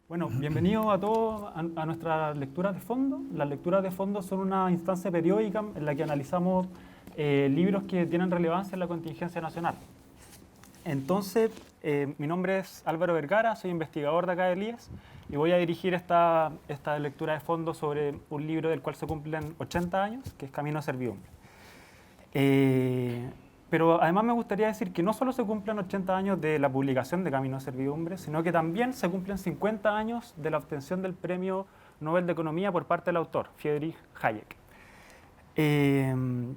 Bueno, bienvenidos a todos a nuestras lecturas de fondo. Las lecturas de fondo son una instancia periódica en la que analizamos libros que tienen relevancia en la contingencia nacional. Entonces, mi nombre es Álvaro Vergara, soy investigador de acá de IES y voy a dirigir esta lectura de fondo sobre un libro del cual se cumplen 80 años, que es Camino a Servidumbre. Pero además me gustaría decir que no solo se cumplen 80 años de la publicación de Camino a Servidumbre, sino que también se cumplen 50 años de la obtención del Premio Nobel de Economía por parte del autor, Friedrich Hayek. El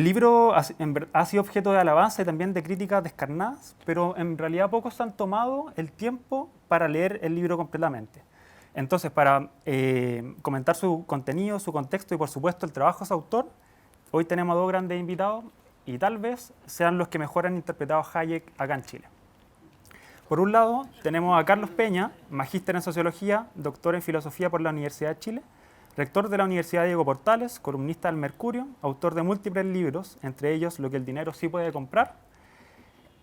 libro ha sido objeto de alabanza y también de críticas descarnadas, pero en realidad pocos han tomado el tiempo para leer el libro completamente. Entonces, para comentar su contenido, su contexto y por supuesto el trabajo de su autor, hoy tenemos a dos grandes invitados y tal vez sean los que mejor han interpretado a Hayek acá en Chile. Por un lado, tenemos a Carlos Peña, magíster en Sociología, doctor en Filosofía por la Universidad de Chile, rector de la Universidad Diego Portales, columnista del Mercurio, autor de múltiples libros, entre ellos Lo que el dinero sí puede comprar,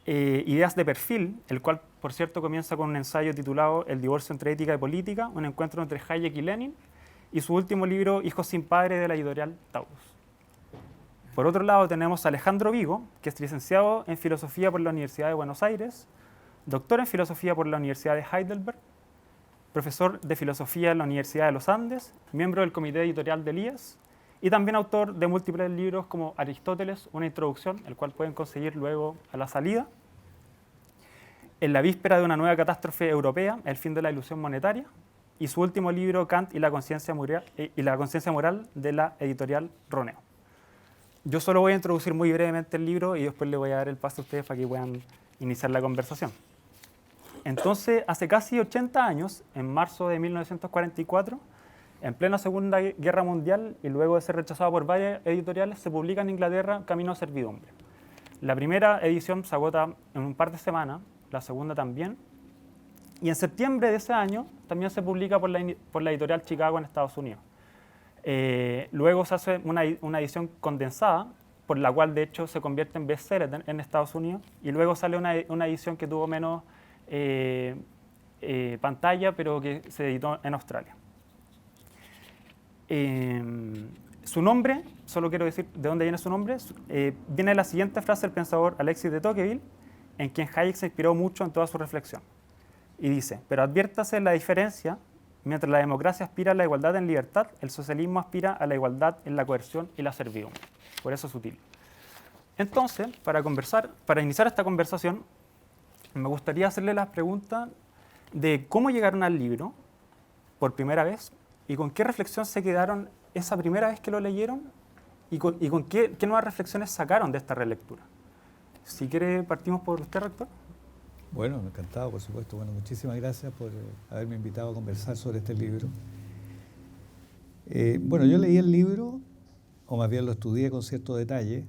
Ideas de perfil, el cual, por cierto, comienza con un ensayo titulado El divorcio entre ética y política, un encuentro entre Hayek y Lenin, y su último libro, Hijos sin padre, de la editorial Taurus. Por otro lado, tenemos a Alejandro Vigo, que es licenciado en Filosofía por la Universidad de Buenos Aires, doctor en Filosofía por la Universidad de Heidelberg, profesor de Filosofía en la Universidad de los Andes, miembro del comité editorial del IES y también autor de múltiples libros como Aristóteles, una introducción, el cual pueden conseguir luego a la salida, En la víspera de una nueva catástrofe europea, El fin de la ilusión monetaria, y su último libro, Kant y la conciencia moral, de la editorial Roneo. Yo solo voy a introducir muy brevemente el libro y después le voy a dar el paso a ustedes para que puedan iniciar la conversación. Entonces, hace casi 80 años, en marzo de 1944, en plena Segunda Guerra Mundial y luego de ser rechazado por varias editoriales, se publica en Inglaterra Camino a Servidumbre. La primera edición se agota en un par de semanas, la segunda también, y en septiembre de ese año también se publica por la editorial Chicago en Estados Unidos. Luego se hace una edición condensada, por la cual de hecho se convierte en bestseller en Estados Unidos, y luego sale una edición que tuvo menos pantalla, pero que se editó en Australia. Su nombre, solo quiero decir de dónde viene su nombre, viene de la siguiente frase del pensador Alexis de Tocqueville, en quien Hayek se inspiró mucho en toda su reflexión. Y dice, pero adviértase la diferencia, mientras la democracia aspira a la igualdad en libertad, el socialismo aspira a la igualdad en la coerción y la servidumbre. Por eso es sutil. Entonces, para iniciar esta conversación, me gustaría hacerle las preguntas de cómo llegaron al libro por primera vez y con qué reflexión se quedaron esa primera vez que lo leyeron y con qué nuevas reflexiones sacaron de esta relectura. Si quiere, partimos por usted, rector. Bueno, encantado, por supuesto. Bueno, muchísimas gracias por haberme invitado a conversar sobre este libro. Bueno, yo leí el libro, o más bien lo estudié con cierto detalle,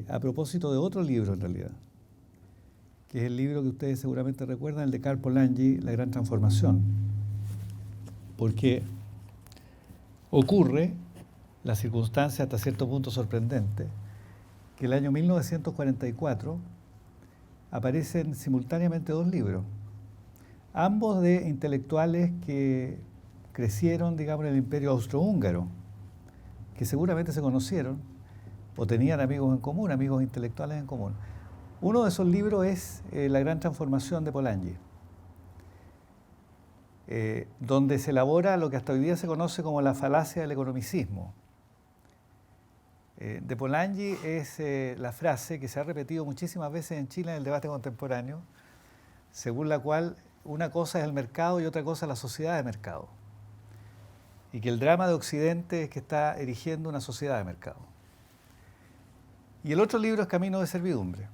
a propósito de otro libro en realidad, que es el libro que ustedes seguramente recuerdan, el de Karl Polanyi, La Gran Transformación. Porque ocurre la circunstancia hasta cierto punto sorprendente, que el año 1944 aparecen simultáneamente dos libros, ambos de intelectuales que crecieron, digamos, en el Imperio Austrohúngaro, que seguramente se conocieron o tenían amigos en común, amigos intelectuales en común. Uno de esos libros es La Gran Transformación de Polanyi, donde se elabora lo que hasta hoy día se conoce como la falacia del economicismo. De Polanyi es la frase que se ha repetido muchísimas veces en Chile en el debate contemporáneo, según la cual una cosa es el mercado y otra cosa es la sociedad de mercado. Y que el drama de Occidente es que está erigiendo una sociedad de mercado. Y el otro libro es Camino de Servidumbre.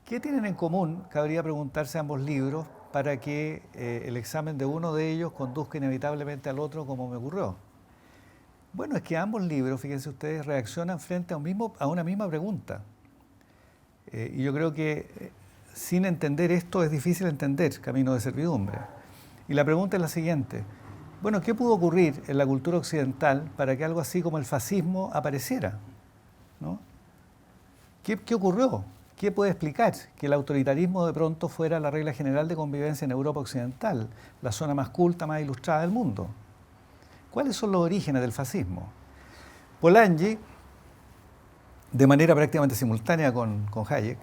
¿Qué tienen en común? Cabría preguntarse ambos libros para que el examen de uno de ellos conduzca inevitablemente al otro, como me ocurrió. Bueno, es que ambos libros, fíjense ustedes, reaccionan frente a una misma pregunta. Y yo creo que sin entender esto es difícil entender Camino de Servidumbre. Y la pregunta es la siguiente. Bueno, ¿qué pudo ocurrir en la cultura occidental para que algo así como el fascismo apareciera? ¿No? ¿Qué ocurrió? ¿qué puede explicar que el autoritarismo de pronto fuera la regla general de convivencia en Europa Occidental, la zona más culta, más ilustrada del mundo? ¿Cuáles son los orígenes del fascismo? Polanyi, de manera prácticamente simultánea con Hayek,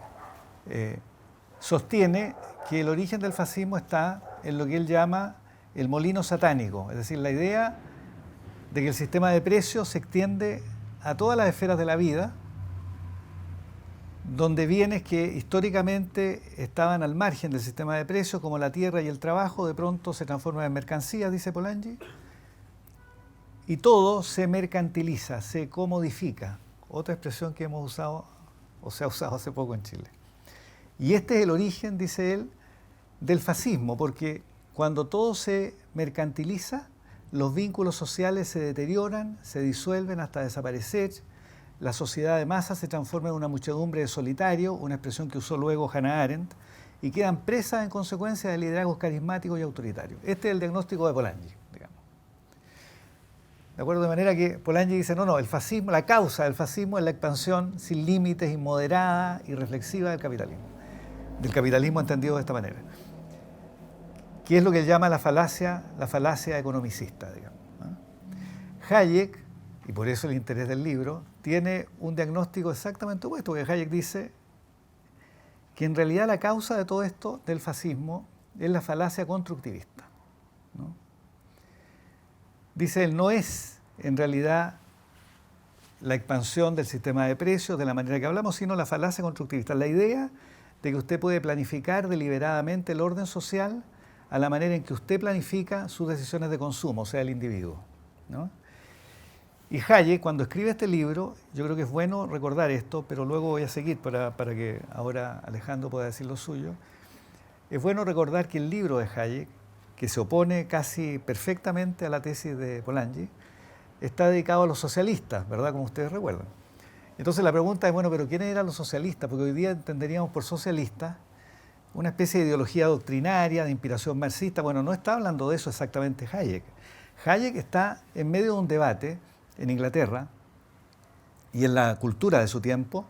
sostiene que el origen del fascismo está en lo que él llama el molino satánico, es decir, la idea de que el sistema de precios se extiende a todas las esferas de la vida, donde bienes que históricamente estaban al margen del sistema de precios, como la tierra y el trabajo, de pronto se transforman en mercancías, dice Polanyi, y todo se mercantiliza, se comodifica. Otra expresión que hemos usado, o se ha usado hace poco en Chile. Y este es el origen, dice él, del fascismo, porque cuando todo se mercantiliza, los vínculos sociales se deterioran, se disuelven hasta desaparecer, la sociedad de masa se transforma en una muchedumbre de solitarios, una expresión que usó luego Hannah Arendt, y quedan presas en consecuencia de liderazgos carismáticos y autoritarios. Este es el diagnóstico de Polanyi, digamos. ¿De acuerdo? De manera que Polanyi dice, no, el fascismo, la causa del fascismo es la expansión sin límites, inmoderada y reflexiva del capitalismo entendido de esta manera, que es lo que él llama la falacia economicista, digamos, ¿no? Hayek, y por eso el interés del libro, tiene un diagnóstico exactamente opuesto, porque Hayek dice que en realidad la causa de todo esto del fascismo es la falacia constructivista, ¿no? Dice él, no es en realidad la expansión del sistema de precios de la manera que hablamos, sino la falacia constructivista, la idea de que usted puede planificar deliberadamente el orden social a la manera en que usted planifica sus decisiones de consumo, o sea, el individuo, ¿no? Y Hayek, cuando escribe este libro, yo creo que es bueno recordar esto, pero luego voy a seguir para que ahora Alejandro pueda decir lo suyo. Es bueno recordar que el libro de Hayek, que se opone casi perfectamente a la tesis de Polanyi, está dedicado a los socialistas, ¿verdad? Como ustedes recuerdan. Entonces la pregunta es, bueno, ¿pero quiénes eran los socialistas? Porque hoy día entenderíamos por socialistas una especie de ideología doctrinaria, de inspiración marxista. Bueno, no está hablando de eso exactamente Hayek. Hayek está en medio de un debate en Inglaterra y en la cultura de su tiempo,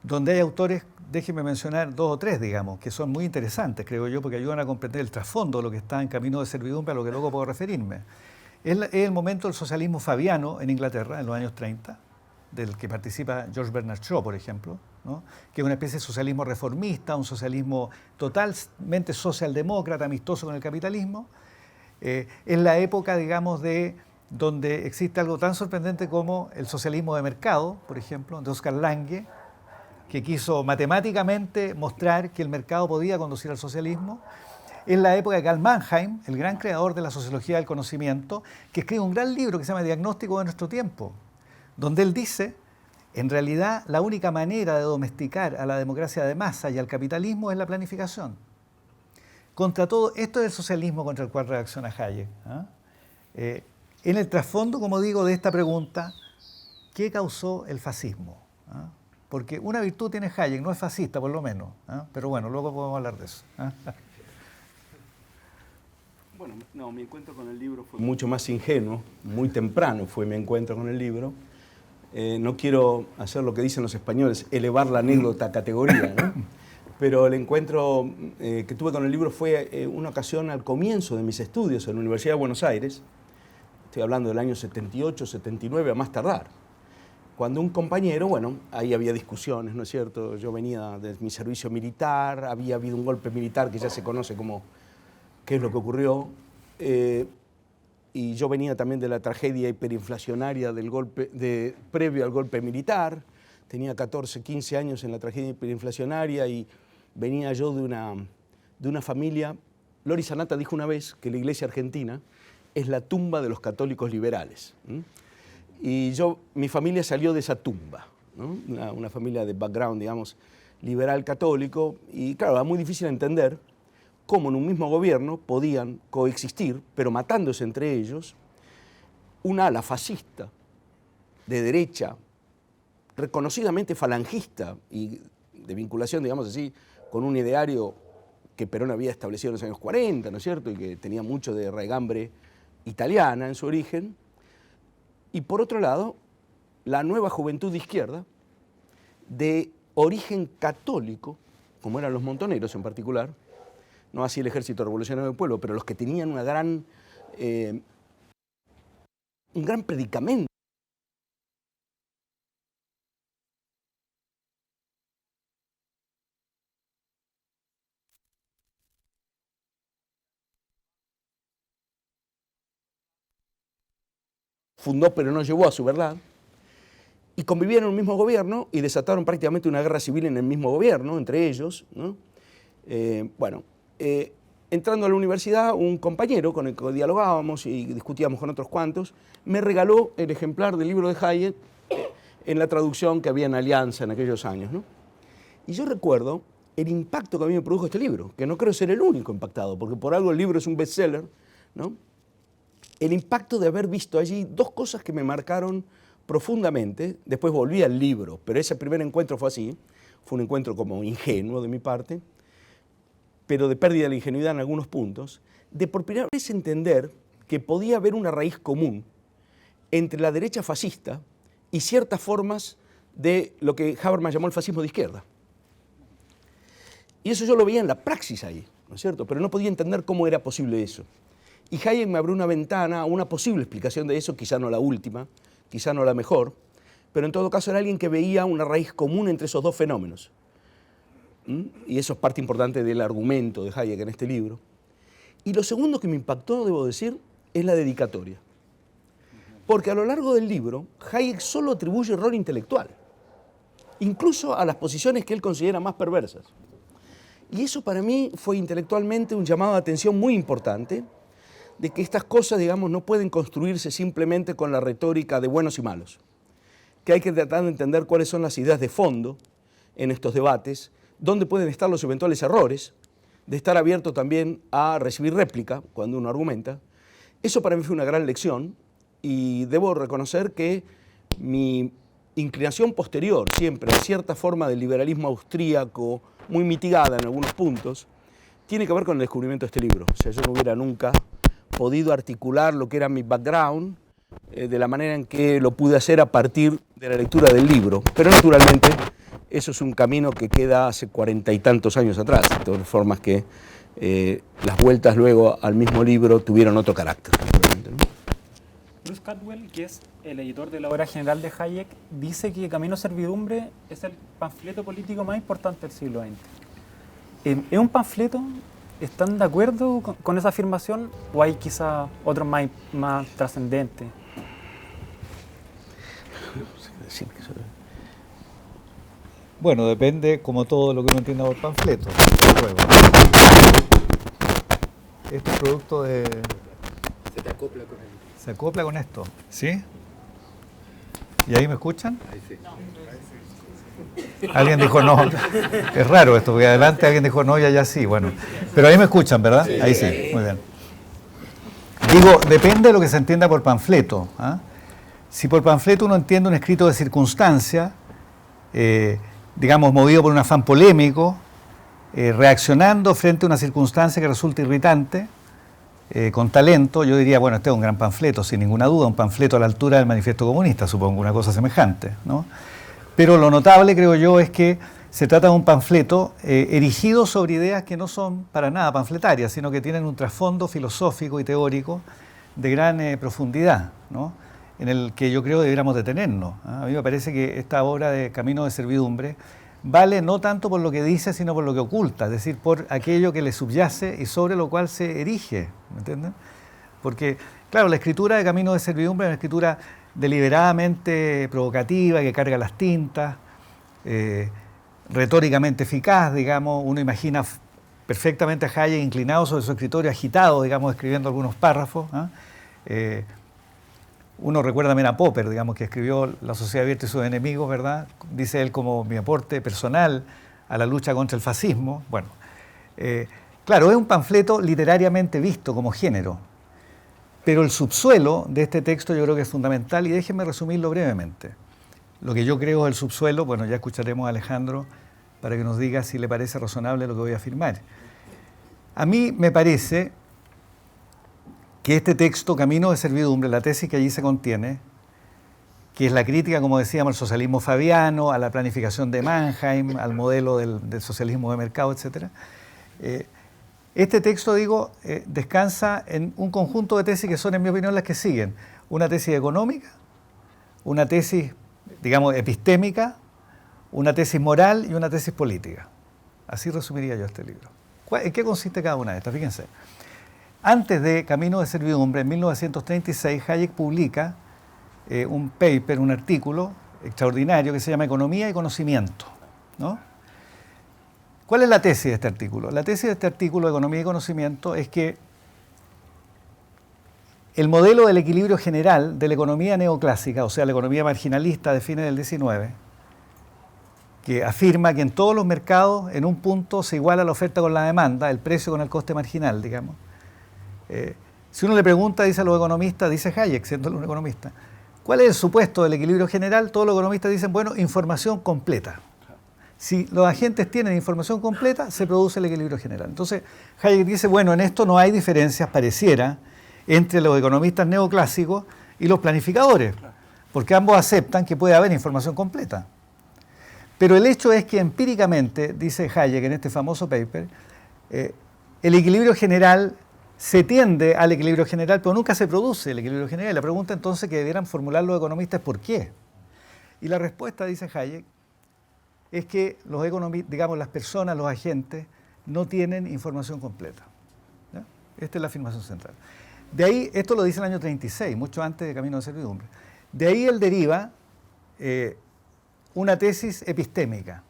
donde hay autores, déjenme mencionar 2 o 3, digamos, que son muy interesantes, creo yo, porque ayudan a comprender el trasfondo de lo que está en camino de servidumbre, a lo que luego puedo referirme. Es el momento del socialismo fabiano en Inglaterra, en los años 30, del que participa George Bernard Shaw, por ejemplo, ¿no? Que es una especie de socialismo reformista, un socialismo totalmente socialdemócrata, amistoso con el capitalismo. Es la época, digamos, donde existe algo tan sorprendente como el socialismo de mercado, por ejemplo, de Oscar Lange, que quiso matemáticamente mostrar que el mercado podía conducir al socialismo. Es la época de Karl Mannheim, el gran creador de la sociología del conocimiento, que escribe un gran libro que se llama Diagnóstico de nuestro tiempo, donde él dice, en realidad, la única manera de domesticar a la democracia de masa y al capitalismo es la planificación. Contra todo, esto es el socialismo contra el cual reacciona Hayek, ¿eh? En el trasfondo, como digo, de esta pregunta, ¿qué causó el fascismo? ¿Ah? Porque una virtud tiene Hayek, no es fascista por lo menos, ¿ah? Pero bueno, luego podemos hablar de eso. ¿Ah? Bueno, no, mi encuentro con el libro fue mucho más ingenuo, muy temprano fue mi encuentro con el libro. No quiero hacer lo que dicen los españoles, elevar la anécdota a categoría, ¿no? Pero el encuentro que tuve con el libro fue una ocasión al comienzo de mis estudios en la Universidad de Buenos Aires. Estoy hablando del año 78, 79, a más tardar. Cuando un compañero, bueno, ahí había discusiones, ¿no es cierto? Yo venía de mi servicio militar, había habido un golpe militar que ya se conoce como qué es lo que ocurrió. Y yo venía también de la tragedia hiperinflacionaria del golpe, previo al golpe militar. Tenía 14, 15 años en la tragedia hiperinflacionaria y venía yo de una familia. Lori Sanata dijo una vez que la Iglesia Argentina es la tumba de los católicos liberales. Y mi familia salió de esa tumba, ¿no? Una familia de background, digamos, liberal católico. Y claro, era muy difícil entender cómo en un mismo gobierno podían coexistir, pero matándose entre ellos, un ala fascista de derecha, reconocidamente falangista y de vinculación, digamos así, con un ideario que Perón había establecido en los años 40, ¿no es cierto?, y que tenía mucho de raigambre italiana en su origen. Y por otro lado, la nueva juventud de izquierda, de origen católico, como eran los montoneros en particular, no así el Ejército Revolucionario del Pueblo, pero los que tenían un gran predicamento. Fundó pero no llevó a su verdad, y convivían en un mismo gobierno y desataron prácticamente una guerra civil en el mismo gobierno, entre ellos, ¿no? Entrando a la universidad, un compañero con el que dialogábamos y discutíamos con otros cuantos, me regaló el ejemplar del libro de Hayek en la traducción que había en Alianza en aquellos años, ¿no? Y yo recuerdo el impacto que a mí me produjo este libro, que no creo ser el único impactado, porque por algo el libro es un bestseller, ¿no? El impacto de haber visto allí dos cosas que me marcaron profundamente. Después volví al libro, pero ese primer encuentro fue así, fue un encuentro como ingenuo de mi parte, pero de pérdida de la ingenuidad en algunos puntos, de por primera vez entender que podía haber una raíz común entre la derecha fascista y ciertas formas de lo que Habermas llamó el fascismo de izquierda. Y eso yo lo veía en la praxis ahí, ¿no es cierto? Pero no podía entender cómo era posible eso. Y Hayek me abrió una ventana a una posible explicación de eso, quizá no la última, quizá no la mejor, pero en todo caso era alguien que veía una raíz común entre esos dos fenómenos. Y eso es parte importante del argumento de Hayek en este libro. Y lo segundo que me impactó, debo decir, es la dedicatoria. Porque a lo largo del libro, Hayek solo atribuye error intelectual, incluso a las posiciones que él considera más perversas. Y eso para mí fue intelectualmente un llamado de atención muy importante, de que estas cosas, digamos, no pueden construirse simplemente con la retórica de buenos y malos, que hay que tratar de entender cuáles son las ideas de fondo en estos debates, dónde pueden estar los eventuales errores, de estar abierto también a recibir réplica cuando uno argumenta. Eso para mí fue una gran lección y debo reconocer que mi inclinación posterior siempre a cierta forma del liberalismo austríaco, muy mitigada en algunos puntos, tiene que ver con el descubrimiento de este libro. O sea, yo no hubiera nunca podido articular lo que era mi background de la manera en que lo pude hacer a partir de la lectura del libro. Pero naturalmente eso es un camino que queda hace 40 y tantos años atrás, de todas formas que las vueltas luego al mismo libro tuvieron otro carácter. ¿No? Bruce Caldwell, que es el editor de la obra general de Hayek, dice que Camino a Servidumbre es el panfleto político más importante del siglo XX. ¿Es un panfleto? ¿Están de acuerdo con esa afirmación o hay quizá otro más trascendente? Bueno, depende, como todo lo que uno entienda por panfleto. Este es producto de... Se te acopla con él. ¿Se acopla con esto? ¿Sí? ¿Y ahí me escuchan? Ahí sí. Alguien dijo no. Es raro esto, porque adelante alguien dijo no y allá sí. Bueno, pero ahí me escuchan, ¿verdad? Sí. Ahí sí, muy bien. Digo, depende de lo que se entienda por panfleto. ¿Ah? Si por panfleto uno entiende un escrito de circunstancia, digamos, movido por un afán polémico, reaccionando frente a una circunstancia que resulta irritante, con talento, yo diría, bueno, este es un gran panfleto, sin ninguna duda, un panfleto a la altura del Manifiesto Comunista, supongo, una cosa semejante, ¿no? Pero lo notable, creo yo, es que se trata de un panfleto erigido sobre ideas que no son para nada panfletarias, sino que tienen un trasfondo filosófico y teórico de gran profundidad, ¿no? En el que yo creo deberíamos detenernos. A mí me parece que esta obra de Camino de Servidumbre vale no tanto por lo que dice, sino por lo que oculta, es decir, por aquello que le subyace y sobre lo cual se erige, ¿me entienden? Porque, claro, la escritura de Camino de Servidumbre es una escritura deliberadamente provocativa, que carga las tintas, retóricamente eficaz, digamos. Uno imagina perfectamente a Hayek inclinado sobre su escritorio, agitado, digamos, escribiendo algunos párrafos. Uno recuerda también a Popper, digamos, que escribió La sociedad abierta y sus enemigos, ¿verdad? Dice él como mi aporte personal a la lucha contra el fascismo. Bueno, claro, es un panfleto literariamente visto como género, pero el subsuelo de este texto yo creo que es fundamental y déjenme resumirlo brevemente. Lo que yo creo es el subsuelo, bueno, ya escucharemos a Alejandro para que nos diga si le parece razonable lo que voy a afirmar. A mí me parece que este texto, Camino de Servidumbre, la tesis que allí se contiene, que es la crítica, como decíamos, al socialismo fabiano, a la planificación de Mannheim, al modelo del socialismo de mercado, etc. Este texto, digo, descansa en un conjunto de tesis que son, en mi opinión, las que siguen. Una tesis económica, una tesis, digamos, epistémica, una tesis moral y una tesis política. Así resumiría yo este libro. ¿En qué consiste cada una de estas? Fíjense. Antes de Camino de Servidumbre, en 1936, Hayek publica un paper, un artículo extraordinario que se llama Economía y Conocimiento, ¿no? ¿Cuál es la tesis de este artículo? La tesis de este artículo, Economía y Conocimiento, es que el modelo del equilibrio general de la economía neoclásica, o sea, la economía marginalista de fines del XIX, que afirma que en todos los mercados, en un punto, se iguala la oferta con la demanda, el precio con el coste marginal, digamos. Si uno le pregunta, dice a los economistas, dice Hayek, siendo un economista, ¿cuál es el supuesto del equilibrio general? Todos los economistas dicen, bueno, información completa. Si los agentes tienen información completa, se produce el equilibrio general. Entonces, Hayek dice, bueno, en esto no hay diferencias, pareciera, entre los economistas neoclásicos y los planificadores, porque ambos aceptan que puede haber información completa. Pero el hecho es que empíricamente, dice Hayek en este famoso paper, el equilibrio general se tiende al equilibrio general, pero nunca se produce el equilibrio general. La pregunta entonces que debieran formular los economistas es ¿por qué? Y la respuesta, dice Hayek, es que los economistas, digamos, las personas, los agentes, no tienen información completa. ¿Ya? Esta es la afirmación central. De ahí, esto lo dice el año 36, mucho antes de Camino de Servidumbre. De ahí él deriva una tesis epistémica.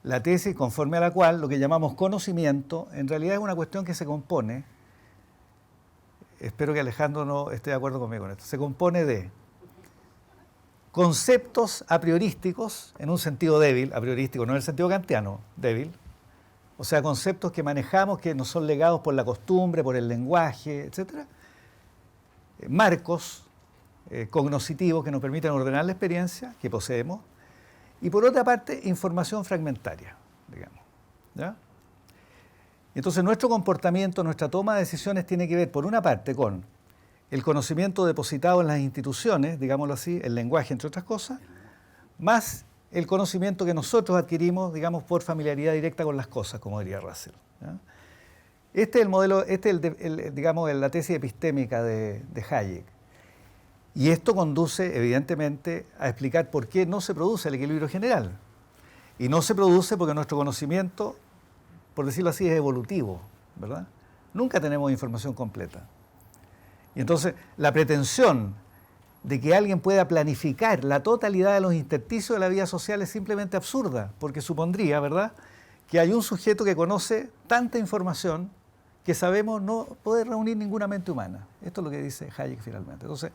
La tesis conforme a la cual lo que llamamos conocimiento en realidad es una cuestión que se compone, espero que Alejandro no esté de acuerdo conmigo en esto, se compone de conceptos a priorísticos en un sentido débil, a priorístico no en el sentido kantiano, débil, o sea, conceptos que manejamos que nos son legados por la costumbre, por el lenguaje, etc. Marcos cognoscitivos que nos permiten ordenar la experiencia que poseemos, y por otra parte, información fragmentaria, digamos. ¿Ya? Entonces, nuestro comportamiento, nuestra toma de decisiones tiene que ver, por una parte, con el conocimiento depositado en las instituciones, digámoslo así, el lenguaje, entre otras cosas, más el conocimiento que nosotros adquirimos, digamos, por familiaridad directa con las cosas, como diría Russell. ¿Ya? Este es el modelo, digamos, la tesis epistémica de Hayek. Y esto conduce, evidentemente, a explicar por qué no se produce el equilibrio general. Y no se produce porque nuestro conocimiento, por decirlo así, es evolutivo, ¿verdad? Nunca tenemos información completa. Y entonces, la pretensión de que alguien pueda planificar la totalidad de los intersticios de la vida social es simplemente absurda, porque supondría, ¿verdad?, que hay un sujeto que conoce tanta información que sabemos no poder reunir ninguna mente humana. Esto es lo que dice Hayek finalmente. Entonces,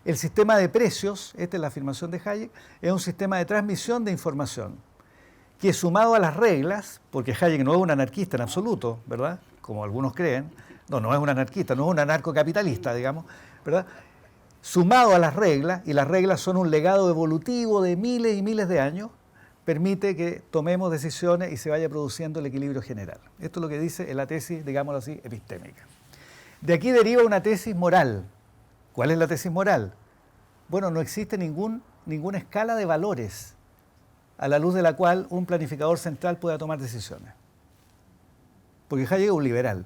el sistema de precios, esta es la afirmación de Hayek, es un sistema de transmisión de información que sumado a las reglas, porque Hayek no es un anarquista en absoluto, ¿verdad?, como algunos creen, no es un anarquista, no es un anarcocapitalista, digamos, ¿verdad?, sumado a las reglas, y las reglas son un legado evolutivo de miles y miles de años, permite que tomemos decisiones y se vaya produciendo el equilibrio general. Esto es lo que dice en la tesis, digámoslo así, epistémica. De aquí deriva una tesis moral. ¿Cuál es la tesis moral? Bueno, no existe ninguna escala de valores a la luz de la cual un planificador central pueda tomar decisiones. Porque Hayek es un liberal.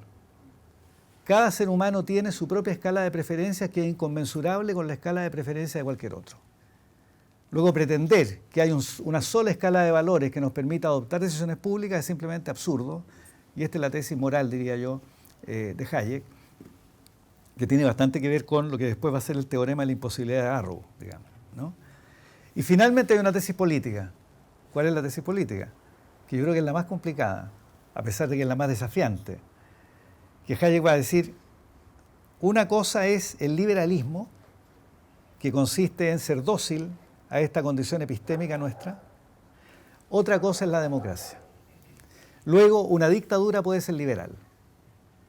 Cada ser humano tiene su propia escala de preferencias que es inconmensurable con la escala de preferencia de cualquier otro. Luego, pretender que hay una sola escala de valores que nos permita adoptar decisiones públicas es simplemente absurdo, y esta es la tesis moral, diría yo, de Hayek, que tiene bastante que ver con lo que después va a ser el teorema de la imposibilidad de Arrow, digamos, ¿no? Y finalmente hay una tesis política. ¿Cuál es la tesis política? Que yo creo que es la más complicada, a pesar de que es la más desafiante. Que Hayek va a decir, una cosa es el liberalismo, que consiste en ser dócil a esta condición epistémica nuestra. Otra cosa es la democracia. Luego, una dictadura puede ser liberal,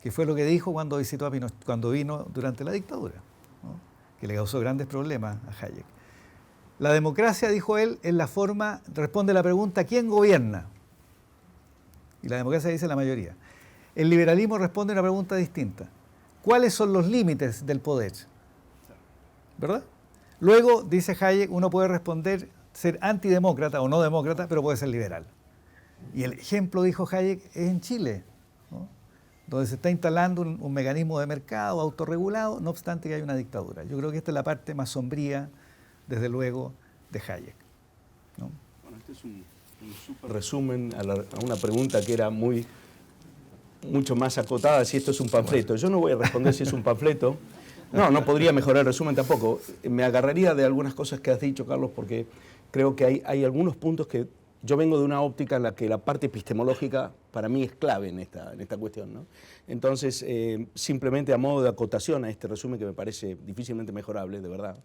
que fue lo que dijo cuando visitó a Pinochet, cuando vino durante la dictadura, ¿no?, que le causó grandes problemas a Hayek. La democracia, dijo él, es la forma, responde la pregunta, ¿quién gobierna? Y la democracia dice la mayoría. El liberalismo responde a una pregunta distinta. ¿Cuáles son los límites del poder? ¿Verdad? Luego, dice Hayek, uno puede responder ser antidemócrata o no demócrata, pero puede ser liberal. Y el ejemplo, dijo Hayek, es en Chile, ¿no? Donde se está instalando un mecanismo de mercado autorregulado, no obstante que hay una dictadura. Yo creo que esta es la parte más sombría, desde luego, de Hayek, ¿no? Bueno, este es un súper resumen a una pregunta que era mucho más acotada, si esto es un panfleto. Yo no voy a responder si es un panfleto. No podría mejorar el resumen tampoco. Me agarraría de algunas cosas que has dicho, Carlos, porque creo que hay algunos puntos que yo vengo de una óptica en la que la parte epistemológica para mí es clave en esta cuestión, ¿no? Entonces, simplemente a modo de acotación a este resumen que me parece difícilmente mejorable, de verdad,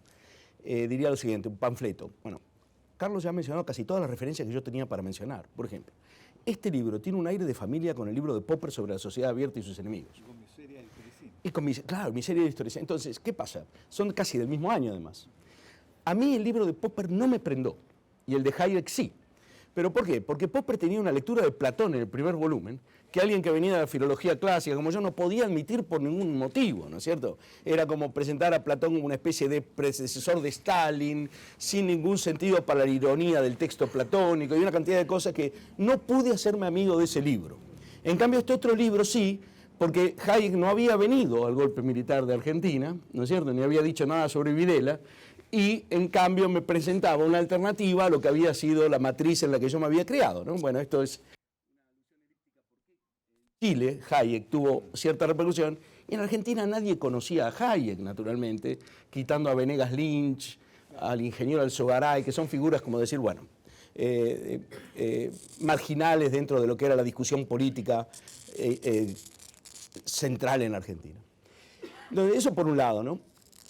diría lo siguiente, un panfleto. Bueno, Carlos ya ha mencionado casi todas las referencias que yo tenía para mencionar. Por ejemplo, este libro tiene un aire de familia con el libro de Popper sobre la sociedad abierta y sus enemigos. Y con Miseria y Historicismo. Claro, Miseria y Historicismo. Entonces, ¿qué pasa? Son casi del mismo año, además. A mí el libro de Popper no me prendó, y el de Hayek sí. ¿Pero por qué? Porque Popper tenía una lectura de Platón en el primer volumen, que alguien que venía de la filología clásica como yo no podía admitir por ningún motivo, ¿no es cierto? Era como presentar a Platón como una especie de predecesor de Stalin, sin ningún sentido para la ironía del texto platónico, y una cantidad de cosas que no pude hacerme amigo de ese libro. En cambio, este otro libro sí, porque Hayek no había venido al golpe militar de Argentina, ¿no es cierto?, ni había dicho nada sobre Videla, y en cambio me presentaba una alternativa a lo que había sido la matriz en la que yo me había creado, ¿no? Bueno, esto es en Chile, Hayek tuvo cierta repercusión, y en Argentina nadie conocía a Hayek, naturalmente, quitando a Venegas Lynch, al ingeniero Alzogaray, que son figuras, como decir, bueno, marginales dentro de lo que era la discusión política central en Argentina. Entonces, eso por un lado, ¿no?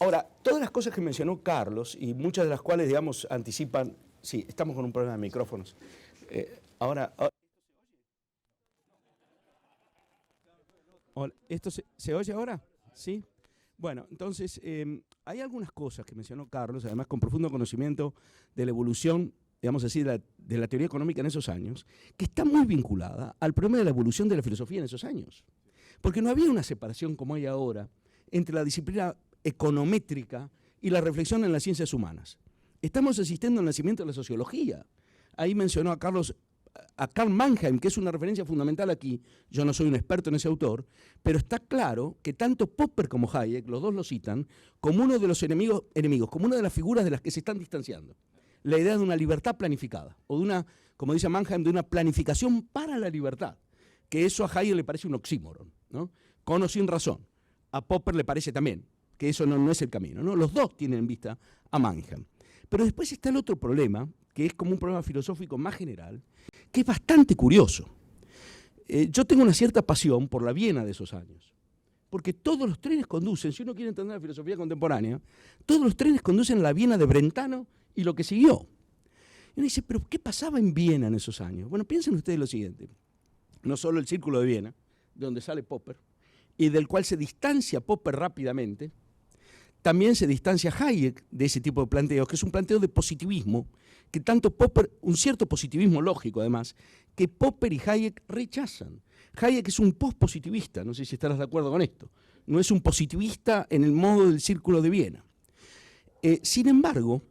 Ahora, todas las cosas que mencionó Carlos, y muchas de las cuales, digamos, anticipan... Sí, estamos con un problema de micrófonos. Ahora, ¿esto se oye ahora? ¿Sí? Bueno, entonces, hay algunas cosas que mencionó Carlos, además con profundo conocimiento de la evolución, digamos así, de la teoría económica en esos años, que está muy vinculada al problema de la evolución de la filosofía en esos años. Porque no había una separación como hay ahora entre la disciplina econométrica y la reflexión en las ciencias humanas. Estamos asistiendo al nacimiento de la sociología. Ahí mencionó a Karl Mannheim, que es una referencia fundamental aquí. Yo no soy un experto en ese autor, pero está claro que tanto Popper como Hayek, los dos lo citan, como uno de los enemigos, como una de las figuras de las que se están distanciando. La idea de una libertad planificada, o de una, como dice Mannheim, de una planificación para la libertad, que eso a Hayek le parece un oxímoron, ¿no? Con o sin razón. A Popper le parece también que eso no es el camino, ¿no? Los dos tienen en vista a Mannheim. Pero después está el otro problema, que es como un problema filosófico más general, que es bastante curioso. Yo tengo una cierta pasión por la Viena de esos años, porque todos los trenes conducen, si uno quiere entender la filosofía contemporánea, todos los trenes conducen a la Viena de Brentano y lo que siguió. Y uno dice, ¿pero qué pasaba en Viena en esos años? Bueno, piensen ustedes lo siguiente. No solo el Círculo de Viena, de donde sale Popper, y del cual se distancia Popper rápidamente, también se distancia Hayek de ese tipo de planteos, que es un planteo de positivismo, que tanto Popper, un cierto positivismo lógico además, que Popper y Hayek rechazan. Hayek es un pospositivista, no sé si estarás de acuerdo con esto, no es un positivista en el modo del Círculo de Viena. Sin embargo,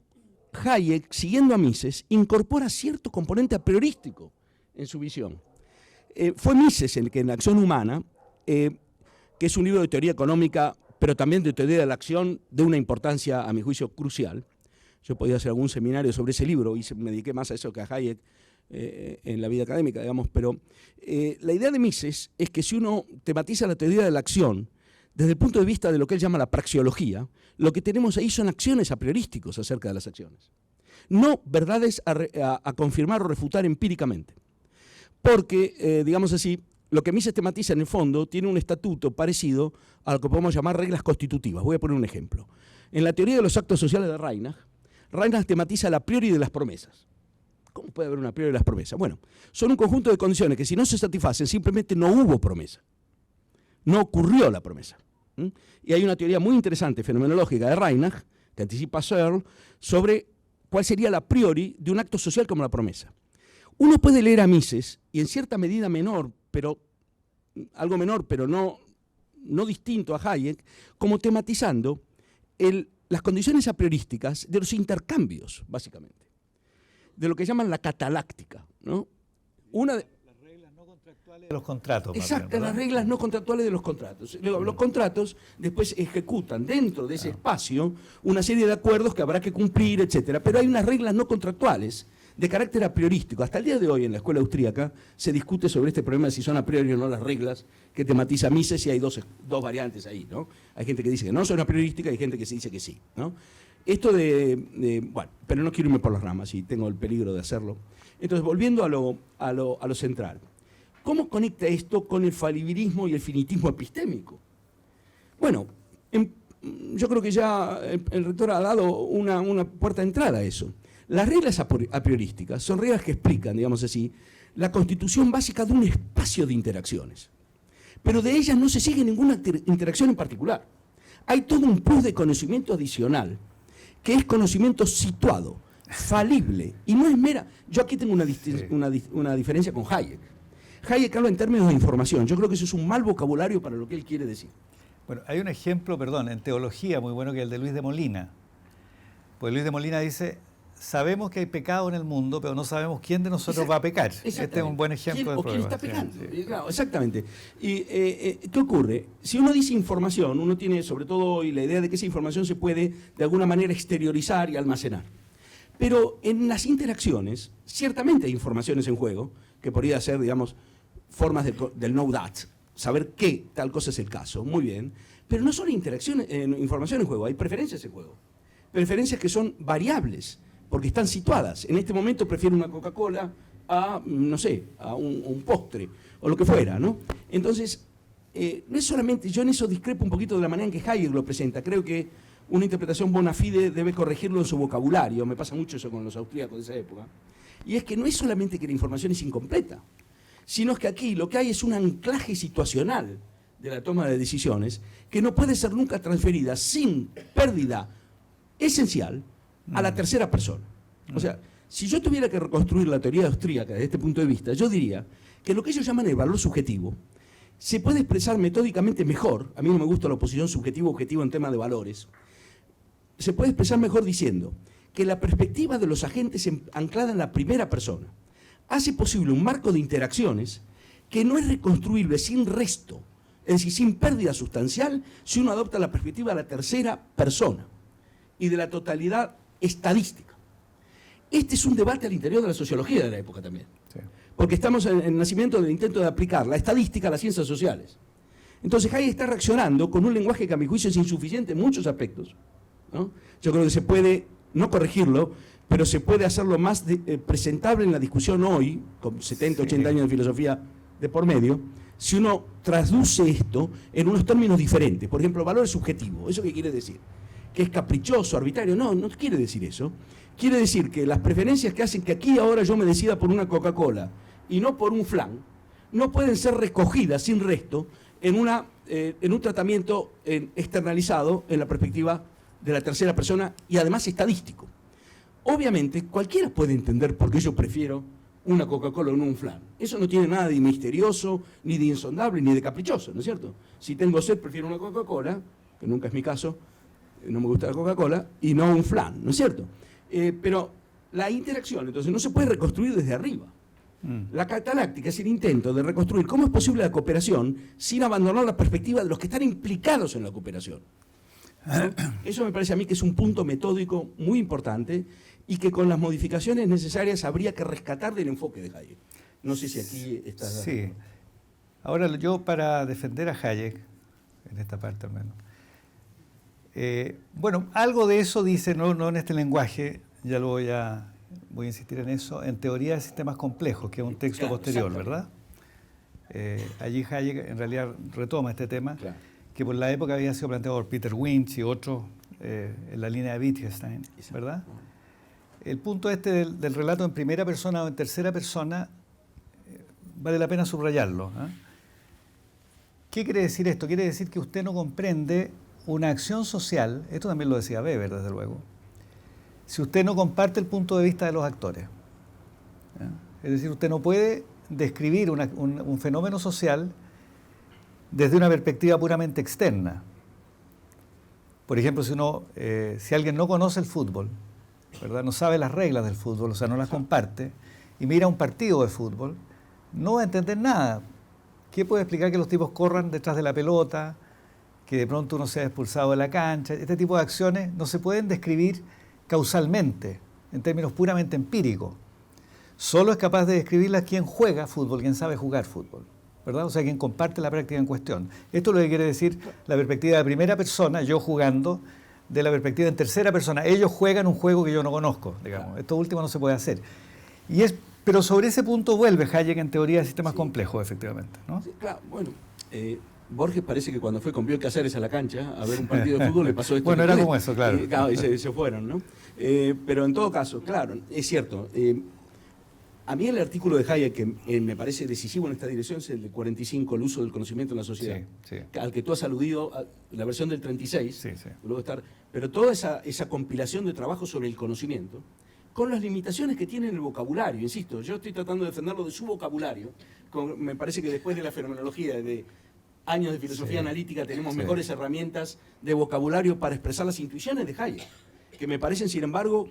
Hayek, siguiendo a Mises, incorpora cierto componente a priorístico en su visión. Fue Mises el que en la acción humana, que es un libro de teoría económica, pero también de teoría de la acción de una importancia, a mi juicio, crucial. Yo podía hacer algún seminario sobre ese libro y me dediqué más a eso que a Hayek en la vida académica, digamos, pero la idea de Mises es que si uno tematiza la teoría de la acción desde el punto de vista de lo que él llama la praxeología, lo que tenemos ahí son acciones a priorísticos acerca de las acciones. No verdades a confirmar o refutar empíricamente. Porque, digamos así, lo que Mises tematiza en el fondo tiene un estatuto parecido a lo que podemos llamar reglas constitutivas. Voy a poner un ejemplo. En la teoría de los actos sociales de Reinach tematiza la priori de las promesas. ¿Cómo puede haber una priori de las promesas? Bueno, son un conjunto de condiciones que si no se satisfacen, simplemente no hubo promesa. No ocurrió la promesa. Y hay una teoría muy interesante, fenomenológica de Reinach, que anticipa Searle, sobre cuál sería la priori de un acto social como la promesa. Uno puede leer a Mises, y en cierta medida menor, pero algo menor, pero no distinto a Hayek, como tematizando las condiciones a priorísticas de los intercambios, básicamente, de lo que llaman la cataláctica, ¿no? Una de, Las reglas no contractuales de los contratos. exacto, las reglas no contractuales de los contratos. Los contratos después ejecutan dentro de ese espacio una serie de acuerdos que habrá que cumplir, etcétera. Pero hay unas reglas no contractuales de carácter a priorístico. Hasta el día de hoy en la escuela austríaca se discute sobre este problema de si son a priori o no las reglas que tematiza Mises, y hay dos variantes ahí, ¿no? Hay gente que dice que no son a priorísticas y hay gente que se dice que sí, ¿no? Esto bueno, pero no quiero irme por las ramas y tengo el peligro de hacerlo. Entonces, volviendo a lo central, ¿cómo conecta esto con el falibilismo y el finitismo epistémico? Bueno, yo creo que ya el rector ha dado una puerta de entrada a eso. Las reglas apriorísticas son reglas que explican, digamos así, la constitución básica de un espacio de interacciones. Pero de ellas no se sigue ninguna interacción en particular. Hay todo un plus de conocimiento adicional, que es conocimiento situado, falible, y no es mera. Yo aquí tengo una diferencia con Hayek. Hayek habla en términos de información. Yo creo que eso es un mal vocabulario para lo que él quiere decir. Bueno, hay un ejemplo, en teología muy bueno, que es el de Luis de Molina. Pues Luis de Molina dice: sabemos que hay pecado en el mundo, pero no sabemos quién de nosotros va a pecar. Este es un buen ejemplo del problema. ¿Quién está pecando? Sí. Claro, exactamente. ¿Y qué ocurre? Si uno dice información, uno tiene sobre todo hoy la idea de que esa información se puede de alguna manera exteriorizar y almacenar. Pero en las interacciones, ciertamente hay informaciones en juego, que podría ser, digamos, formas del know that, saber qué tal cosa es el caso, muy bien, pero no solo información en juego, hay preferencias en juego. Preferencias que son variables, porque están situadas. En este momento prefiero una Coca-Cola a, no sé, a un postre, o lo que fuera, ¿no? Entonces, no es solamente, yo en eso discrepo un poquito de la manera en que Hayek lo presenta. Creo que una interpretación bona fide debe corregirlo en su vocabulario. Me pasa mucho eso con los austríacos de esa época. Y es que no es solamente que la información es incompleta, sino es que aquí lo que hay es un anclaje situacional de la toma de decisiones que no puede ser nunca transferida sin pérdida esencial a la tercera persona. O sea, si yo tuviera que reconstruir la teoría austríaca desde este punto de vista, yo diría que lo que ellos llaman el valor subjetivo se puede expresar metódicamente mejor. A mí no me gusta la oposición subjetivo-objetivo en tema de valores. Se puede expresar mejor diciendo que la perspectiva de los agentes anclada en la primera persona hace posible un marco de interacciones que no es reconstruible sin resto, es decir, sin pérdida sustancial, si uno adopta la perspectiva de la tercera persona y de la totalidad estadística. Este es un debate al interior de la sociología de la época también, sí, porque estamos en el nacimiento del intento de aplicar la estadística a las ciencias sociales. Entonces Hayek está reaccionando con un lenguaje que a mi juicio es insuficiente en muchos aspectos, ¿no? Yo creo que se puede no corregirlo, pero se puede hacerlo más presentable en la discusión hoy, con 70, 80 años de filosofía de por medio, si uno traduce esto en unos términos diferentes. Por ejemplo, valor subjetivo. ¿Eso qué quiere decir? ¿Que es caprichoso, arbitrario? No, no quiere decir eso. Quiere decir que las preferencias que hacen que aquí y ahora yo me decida por una Coca-Cola y no por un flan, no pueden ser recogidas sin resto en un tratamiento externalizado en la perspectiva de la tercera persona y además estadístico. Obviamente, cualquiera puede entender por qué yo prefiero una Coca-Cola o no un flan. Eso no tiene nada de misterioso, ni de insondable, ni de caprichoso, ¿no es cierto? Si tengo sed, prefiero una Coca-Cola, que nunca es mi caso, no me gusta la Coca-Cola, y no un flan, ¿no es cierto? Pero la interacción, entonces, no se puede reconstruir desde arriba. La cataláctica es el intento de reconstruir cómo es posible la cooperación sin abandonar la perspectiva de los que están implicados en la cooperación, ¿no? Eso me parece a mí que es un punto metódico muy importante y que con las modificaciones necesarias habría que rescatar del enfoque de Hayek. No sé si aquí está... Sí. Ahora, yo para defender a Hayek, en esta parte al menos, bueno, algo de eso dice, no en este lenguaje, ya lo voy a insistir en eso, en Teoría de Sistemas Complejos, que es un texto claro, posterior, ¿verdad? Allí Hayek en realidad retoma este tema, claro, que por la época había sido planteado por Peter Winch y otros en la línea de Wittgenstein, ¿verdad? El punto este del relato en primera persona o en tercera persona vale la pena subrayarlo, ¿eh? ¿Qué quiere decir esto? Quiere decir que usted no comprende una acción social, esto también lo decía Weber, desde luego, si usted no comparte el punto de vista de los actores. Es decir, usted no puede describir un fenómeno social desde una perspectiva puramente externa. Por ejemplo, si alguien no conoce el fútbol, ¿verdad? No sabe las reglas del fútbol, o sea, no las comparte, y mira un partido de fútbol, no va a entender nada. ¿Qué puede explicar que los tipos corran detrás de la pelota, que de pronto uno sea expulsado de la cancha? Este tipo de acciones no se pueden describir causalmente, en términos puramente empíricos. Solo es capaz de describirlas quien juega fútbol, quien sabe jugar fútbol, ¿verdad? O sea, quien comparte la práctica en cuestión. Esto es lo que quiere decir la perspectiva de primera persona, yo jugando, de la perspectiva en tercera persona. Ellos juegan un juego que yo no conozco, digamos. Esto último no se puede hacer. Pero sobre ese punto vuelve Hayek en teoría de sistemas complejos, efectivamente, ¿no? Sí, claro, bueno, Borges parece que cuando fue con Bioy Casares a la cancha a ver un partido de fútbol le pasó esto. Bueno, era como eso, claro. Claro, y se fueron, ¿no? Pero en todo caso, claro, es cierto. A mí el artículo de Hayek que me parece decisivo en esta dirección es el de 45, el uso del conocimiento en la sociedad, al que tú has aludido, la versión del 36, luego pero toda esa compilación de trabajo sobre el conocimiento, con las limitaciones que tiene el vocabulario, insisto, yo estoy tratando de defenderlo de su vocabulario, me parece que después de la fenomenología, de años de filosofía analítica, tenemos mejores herramientas de vocabulario para expresar las intuiciones de Hayek, que me parecen, sin embargo,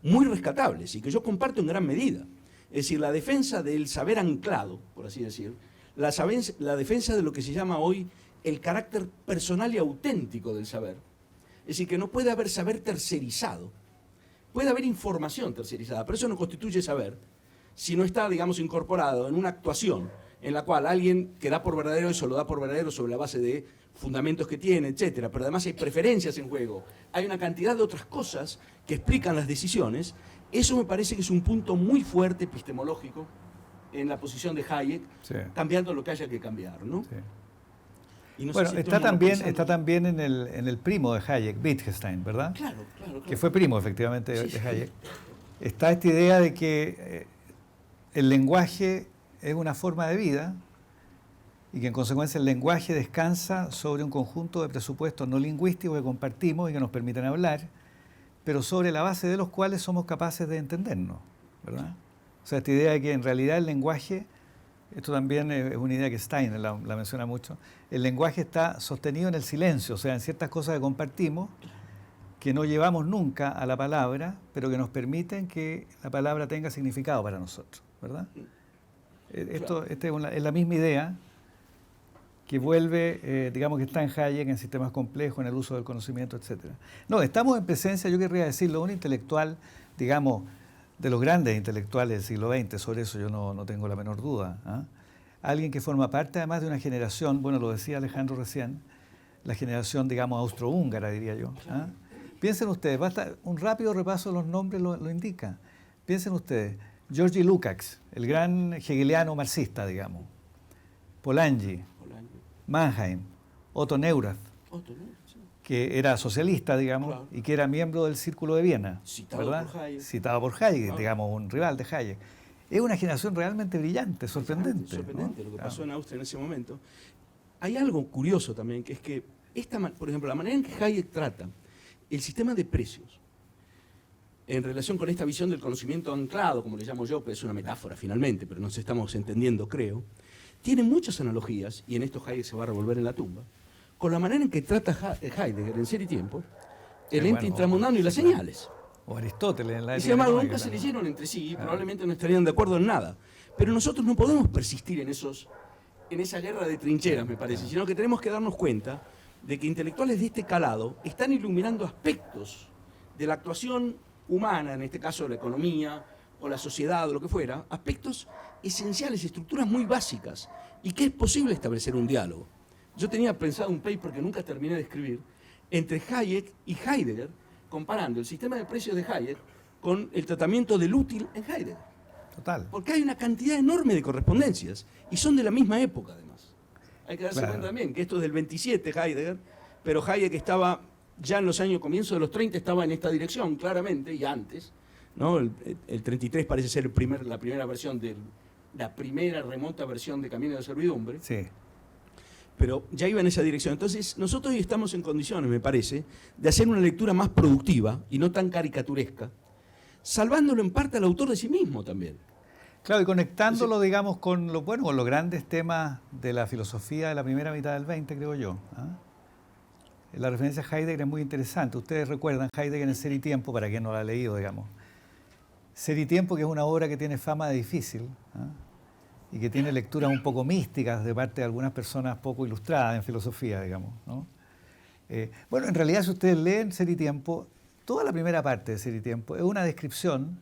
muy rescatables y que yo comparto en gran medida. Es decir, la defensa del saber anclado, por así decir, la defensa de lo que se llama hoy el carácter personal y auténtico del saber. Es decir, que no puede haber saber tercerizado. Puede haber información tercerizada, pero eso no constituye saber si no está, digamos, incorporado en una actuación en la cual alguien que da por verdadero eso lo da por verdadero sobre la base de fundamentos que tiene, etcétera, pero además hay preferencias en juego, hay una cantidad de otras cosas que explican las decisiones. Eso me parece que es un punto muy fuerte epistemológico en la posición de Hayek, cambiando lo que haya que cambiar, ¿no? Sí. Y no bueno, sé si está también en el primo de Hayek, Wittgenstein, ¿verdad? Claro. Que fue primo, efectivamente, de Hayek. Está esta idea de que el lenguaje es una forma de vida y que en consecuencia el lenguaje descansa sobre un conjunto de presupuestos no lingüísticos que compartimos y que nos permiten hablar, pero sobre la base de los cuales somos capaces de entendernos, ¿verdad? O sea, esta idea de que en realidad el lenguaje, esto también es una idea que Steiner la menciona mucho, el lenguaje está sostenido en el silencio, o sea, en ciertas cosas que compartimos, que no llevamos nunca a la palabra, pero que nos permiten que la palabra tenga significado para nosotros, ¿verdad? Esta es la misma idea que vuelve, digamos que está en Hayek, en sistemas complejos, en el uso del conocimiento, etc. No, estamos en presencia, yo querría decirlo, un intelectual, digamos, de los grandes intelectuales del siglo XX, sobre eso yo no tengo la menor duda. ¿Ah? Alguien que forma parte además de una generación, bueno, lo decía Alejandro recién, la generación, digamos, austrohúngara, diría yo. ¿Ah? Piensen ustedes, basta un rápido repaso de los nombres lo indica. Piensen ustedes, Georgi Lukács, el gran hegeliano marxista, digamos, Polanyi, Mannheim, Otto Neurath, que era socialista, digamos, y que era miembro del Círculo de Viena, citado por Hayek, digamos, un rival de Hayek. Es una generación realmente brillante, sorprendente. Sorprendente, ¿no? Lo que pasó en Austria en ese momento. Hay algo curioso también, que es que, por ejemplo, la manera en que Hayek trata el sistema de precios, en relación con esta visión del conocimiento anclado, como le llamo yo, que es una metáfora finalmente, pero nos estamos entendiendo, creo, tiene muchas analogías, y en esto Hayek se va a revolver en la tumba, con la manera en que trata Heidegger en Ser y Tiempo, el ente intramundano y las señales. O Aristóteles en la época. Y sin embargo, nunca se leyeron entre sí y probablemente no estarían de acuerdo en nada. Pero nosotros no podemos persistir en esa guerra de trincheras, me parece, sino que tenemos que darnos cuenta de que intelectuales de este calado están iluminando aspectos de la actuación humana, en este caso la economía o la sociedad o lo que fuera, aspectos esenciales, estructuras muy básicas, y que es posible establecer un diálogo. Yo tenía pensado un paper que nunca terminé de escribir entre Hayek y Heidegger, comparando el sistema de precios de Hayek con el tratamiento del útil en Heidegger. Total. Porque hay una cantidad enorme de correspondencias y son de la misma época además. Hay que darse cuenta también que esto es del 27 Heidegger, pero Hayek estaba ya en los años, comienzo de los 30, estaba en esta dirección claramente, y antes, ¿no? El 33 parece ser la primera versión la primera remota versión de Camino de Servidumbre. Sí. Pero ya iba en esa dirección. Entonces, nosotros hoy estamos en condiciones, me parece, de hacer una lectura más productiva y no tan caricaturesca, salvándolo en parte al autor de sí mismo también. Claro, y conectándolo, digamos, con los grandes temas de la filosofía de la primera mitad del 20, creo yo. ¿Ah? la referencia a Heidegger es muy interesante. Ustedes recuerdan Heidegger en Ser y Tiempo, para quien no la ha leído, digamos. Ser y Tiempo, que es una obra que tiene fama de difícil, ¿ah? Y que tiene lecturas un poco místicas de parte de algunas personas poco ilustradas en filosofía, digamos, ¿no? Bueno, en realidad, si ustedes leen Ser y Tiempo, toda la primera parte de Ser y Tiempo es una descripción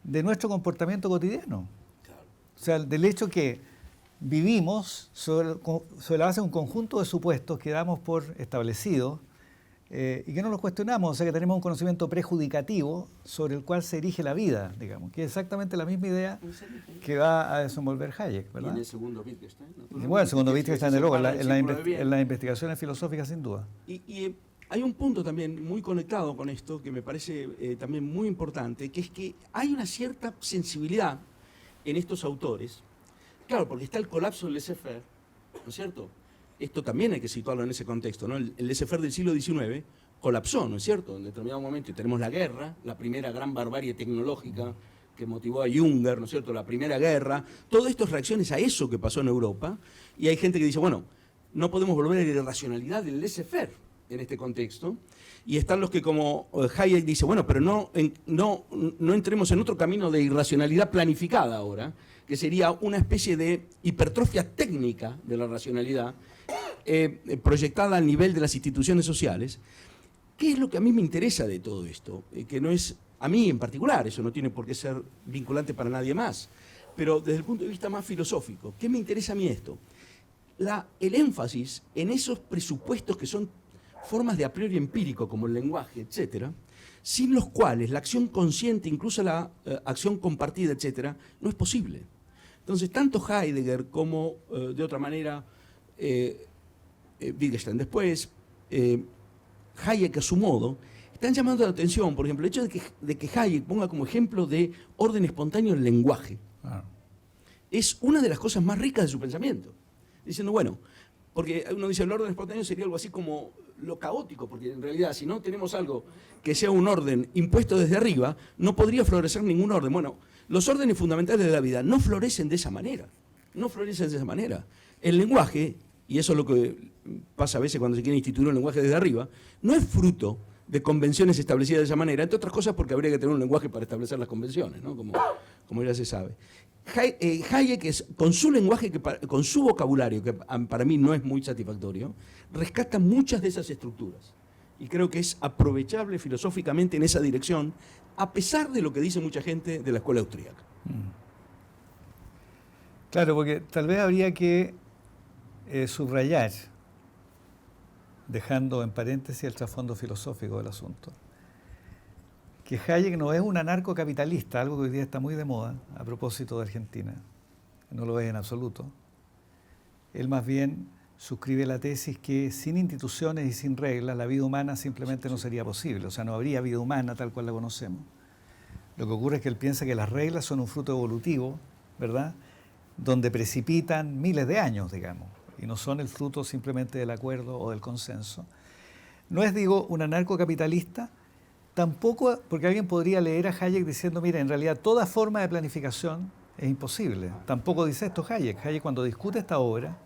de nuestro comportamiento cotidiano. O sea, del hecho que vivimos sobre la base de un conjunto de supuestos que damos por establecidos y que no los cuestionamos, o sea que tenemos un conocimiento prejudicativo sobre el cual se erige la vida, digamos, que es exactamente la misma idea que va a desenvolver Hayek, ¿verdad? Y en el segundo Wittgenstein. Y bueno, el segundo Wittgenstein, desde luego, en las investigaciones filosóficas, sin duda. Y hay un punto también muy conectado con esto que me parece también muy importante, que es que hay una cierta sensibilidad en estos autores, claro, porque está el colapso del laissez-faire, ¿no es cierto? Esto también hay que situarlo en ese contexto, ¿no? El laissez-faire del siglo XIX colapsó, ¿no es cierto? En determinado momento, y tenemos la guerra, la primera gran barbarie tecnológica que motivó a Junger, ¿no es cierto? La primera guerra, todo esto es reacciones a eso que pasó en Europa, y hay gente que dice, bueno, no podemos volver a la irracionalidad del laissez-faire en este contexto, y están los que, como Hayek dice, bueno, pero no entremos en otro camino de irracionalidad planificada ahora, que sería una especie de hipertrofia técnica de la racionalidad, proyectada al nivel de las instituciones sociales. ¿Qué es lo que a mí me interesa de todo esto? Que no es, a mí en particular, eso no tiene por qué ser vinculante para nadie más, pero desde el punto de vista más filosófico, ¿qué me interesa a mí esto? El énfasis en esos presupuestos que son formas de a priori empírico, como el lenguaje, etcétera, sin los cuales la acción consciente, incluso la acción compartida, etcétera, no es posible. Entonces, tanto Heidegger como, de otra manera, Wittgenstein después, Hayek a su modo, están llamando la atención, por ejemplo, el hecho de que Hayek ponga como ejemplo de orden espontáneo el lenguaje. Es una de las cosas más ricas de su pensamiento. Diciendo, bueno, porque uno dice el orden espontáneo sería algo así como lo caótico, porque en realidad si no tenemos algo que sea un orden impuesto desde arriba, no podría florecer ningún orden. Bueno, los órdenes fundamentales de la vida no florecen de esa manera, no florecen de esa manera. El lenguaje, y eso es lo que pasa a veces cuando se quiere instituir un lenguaje desde arriba, no es fruto de convenciones establecidas de esa manera, entre otras cosas porque habría que tener un lenguaje para establecer las convenciones, ¿no? Como ya se sabe. Hayek, con su lenguaje, con su vocabulario, que para mí no es muy satisfactorio, rescata muchas de esas estructuras. Y creo que es aprovechable filosóficamente en esa dirección, a pesar de lo que dice mucha gente de la escuela austríaca. Claro, porque tal vez habría que subrayar, dejando en paréntesis el trasfondo filosófico del asunto, que Hayek no es un anarcocapitalista, algo que hoy día está muy de moda a propósito de Argentina. No lo es en absoluto. Él más bien suscribe la tesis que sin instituciones y sin reglas la vida humana simplemente no sería posible. O sea, no habría vida humana tal cual la conocemos. Lo que ocurre es que él piensa que las reglas son un fruto evolutivo, ¿verdad?, donde precipitan miles de años, digamos, y no son el fruto simplemente del acuerdo o del consenso. No es, digo, un anarcocapitalista, tampoco, porque alguien podría leer a Hayek diciendo, mira, en realidad toda forma de planificación es imposible. Tampoco dice esto Hayek. Hayek, cuando discute esta obra,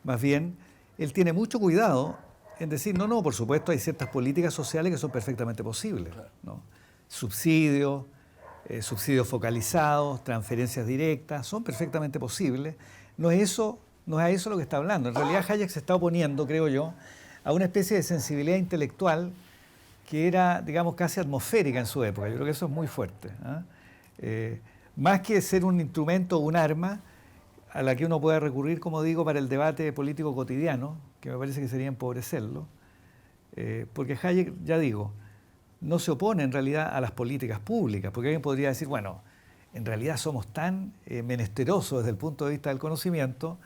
más bien, él tiene mucho cuidado en decir, no, por supuesto hay ciertas políticas sociales que son perfectamente posibles, ¿no? Subsidios focalizados, transferencias directas, son perfectamente posibles. No es a eso lo que está hablando. En realidad Hayek se está oponiendo, creo yo, a una especie de sensibilidad intelectual que era, digamos, casi atmosférica en su época. Yo creo que eso es muy fuerte, ¿eh? Más que ser un instrumento o un arma a la que uno pueda recurrir, como digo, para el debate político cotidiano, que me parece que sería empobrecerlo, porque Hayek, ya digo, no se opone en realidad a las políticas públicas, porque alguien podría decir, bueno, en realidad somos tan menesterosos desde el punto de vista del conocimiento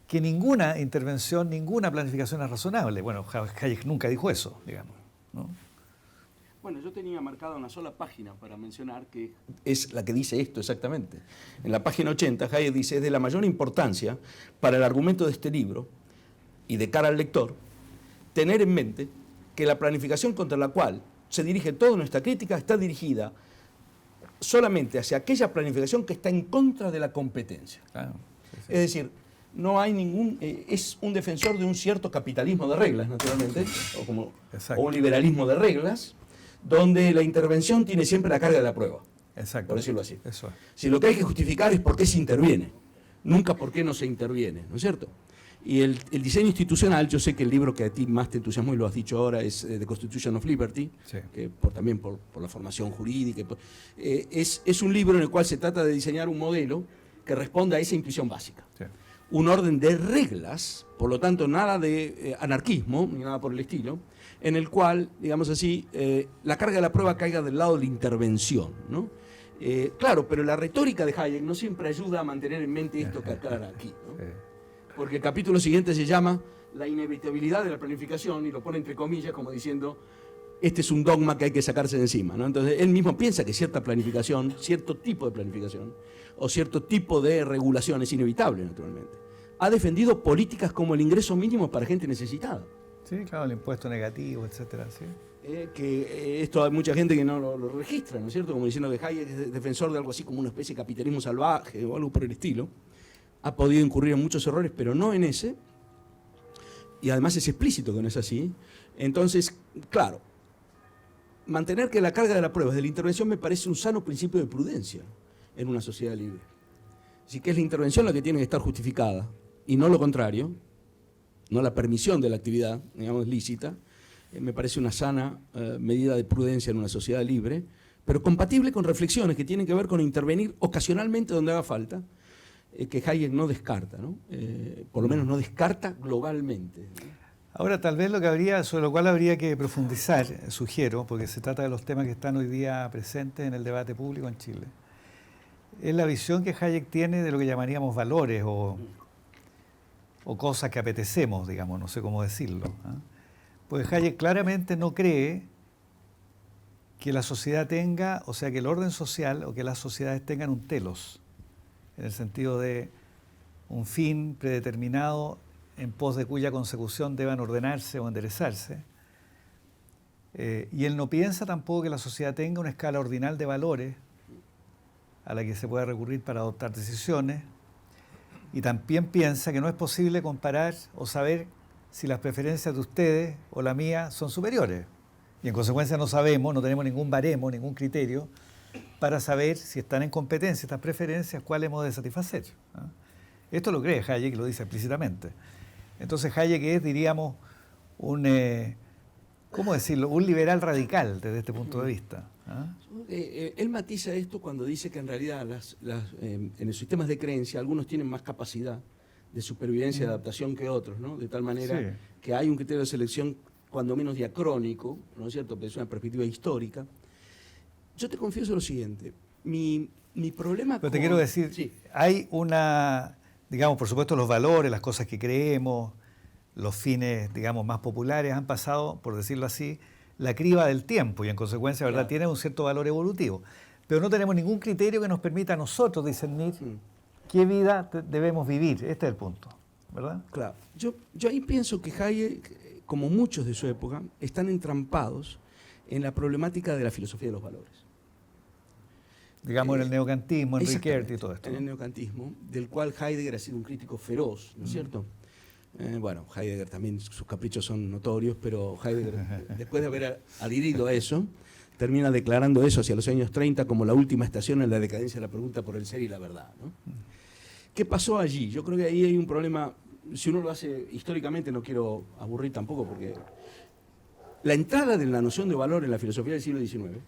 que ninguna intervención, ninguna planificación es razonable. Bueno, Hayek nunca dijo eso, digamos, ¿no? Bueno, yo tenía marcada una sola página para mencionar que es la que dice esto exactamente. En la página 80, Hayek dice, es de la mayor importancia para el argumento de este libro y de cara al lector, tener en mente que la planificación contra la cual se dirige toda nuestra crítica está dirigida solamente hacia aquella planificación que está en contra de la competencia. Claro, sí. Es decir, no hay ningún, es un defensor de un cierto capitalismo de reglas, naturalmente, o un liberalismo de reglas, donde la intervención tiene siempre la carga de la prueba, por decirlo así. Eso es. Si lo que hay que justificar es por qué se interviene, nunca por qué no se interviene, ¿no es cierto? Y el diseño institucional, yo sé que el libro que a ti más te entusiasmó y lo has dicho ahora es The Constitution of Liberty, Sí. que también por la formación jurídica, es un libro en el cual se trata de diseñar un modelo que responda a esa intuición básica. Sí. Un orden de reglas, por lo tanto nada de anarquismo, ni nada por el estilo, en el cual, digamos así, la carga de la prueba caiga del lado de la intervención, ¿no? Claro, pero la retórica de Hayek no siempre ayuda a mantener en mente esto que aclara aquí, ¿no? Sí. Porque el capítulo siguiente se llama La inevitabilidad de la planificación y lo pone entre comillas como diciendo este es un dogma que hay que sacarse de encima, ¿no? Entonces él mismo piensa que cierta planificación, cierto tipo de planificación o cierto tipo de regulación es inevitable, naturalmente. Ha defendido políticas como el ingreso mínimo para gente necesitada. Sí, claro, el impuesto negativo, etcétera, sí. Esto hay mucha gente que no lo registra, ¿no es cierto? Como diciendo que Hayek es defensor de algo así como una especie de capitalismo salvaje o algo por el estilo. Ha podido incurrir en muchos errores, pero no en ese. Y además es explícito que no es así. Entonces, claro, mantener que la carga de la prueba es de la intervención me parece un sano principio de prudencia en una sociedad libre. Así que es la intervención la que tiene que estar justificada y no lo contrario, no la permisión de la actividad, digamos, lícita. Me parece una sana medida de prudencia en una sociedad libre, pero compatible con reflexiones que tienen que ver con intervenir ocasionalmente donde haga falta, que Hayek no descarta, ¿no? Por lo menos no descarta globalmente, ¿no? Ahora, tal vez sobre lo cual habría que profundizar, sugiero, porque se trata de los temas que están hoy día presentes en el debate público en Chile, es la visión que Hayek tiene de lo que llamaríamos valores o cosas que apetecemos, digamos, no sé cómo decirlo, ¿eh? Pues Hayek claramente no cree que la sociedad tenga, o sea, que el orden social o que las sociedades tengan un telos, en el sentido de un fin predeterminado en pos de cuya consecución deban ordenarse o enderezarse. Y él no piensa tampoco que la sociedad tenga una escala ordinal de valores a la que se pueda recurrir para adoptar decisiones, y también piensa que no es posible comparar o saber si las preferencias de ustedes o la mía son superiores. Y en consecuencia no sabemos, no tenemos ningún baremo, ningún criterio para saber si están en competencia estas preferencias, cuáles hemos de satisfacer, ¿no? Esto lo cree Hayek y lo dice explícitamente. Entonces Hayek es, diríamos, ¿cómo decirlo? Un liberal radical desde este punto de vista, ¿ah? Él matiza esto cuando dice que en realidad en los sistemas de creencia algunos tienen más capacidad de supervivencia y adaptación que otros, ¿no? De tal manera Sí. que hay un criterio de selección cuando menos diacrónico, ¿no es cierto? Pero es una perspectiva histórica. Yo te confieso lo siguiente, mi problema Pero te quiero decir, Sí. hay digamos, por supuesto, los valores, las cosas que creemos, los fines, digamos, más populares han pasado, por decirlo así, la criba del tiempo y en consecuencia, ¿verdad?, Claro. tienen un cierto valor evolutivo. Pero no tenemos ningún criterio que nos permita a nosotros discernir qué vida debemos vivir. Este es el punto, ¿verdad? Claro. Yo ahí pienso que Hayek, como muchos de su época, están entrampados en la problemática de la filosofía de los valores. Digamos, en el neocantismo, en Exactamente, Riquet y todo esto, en ¿no? el neocantismo, del cual Heidegger ha sido un crítico feroz, ¿no es cierto? Bueno, Heidegger también, sus caprichos son notorios, pero Heidegger, después de haber adherido a eso, termina declarando eso hacia los años 30 como la última estación en la decadencia de la pregunta por el ser y la verdad, ¿no? ¿Qué pasó allí? Yo creo que ahí hay un problema, si uno lo hace históricamente, no quiero aburrir tampoco, porque la entrada de la noción de valor en la filosofía del siglo XIX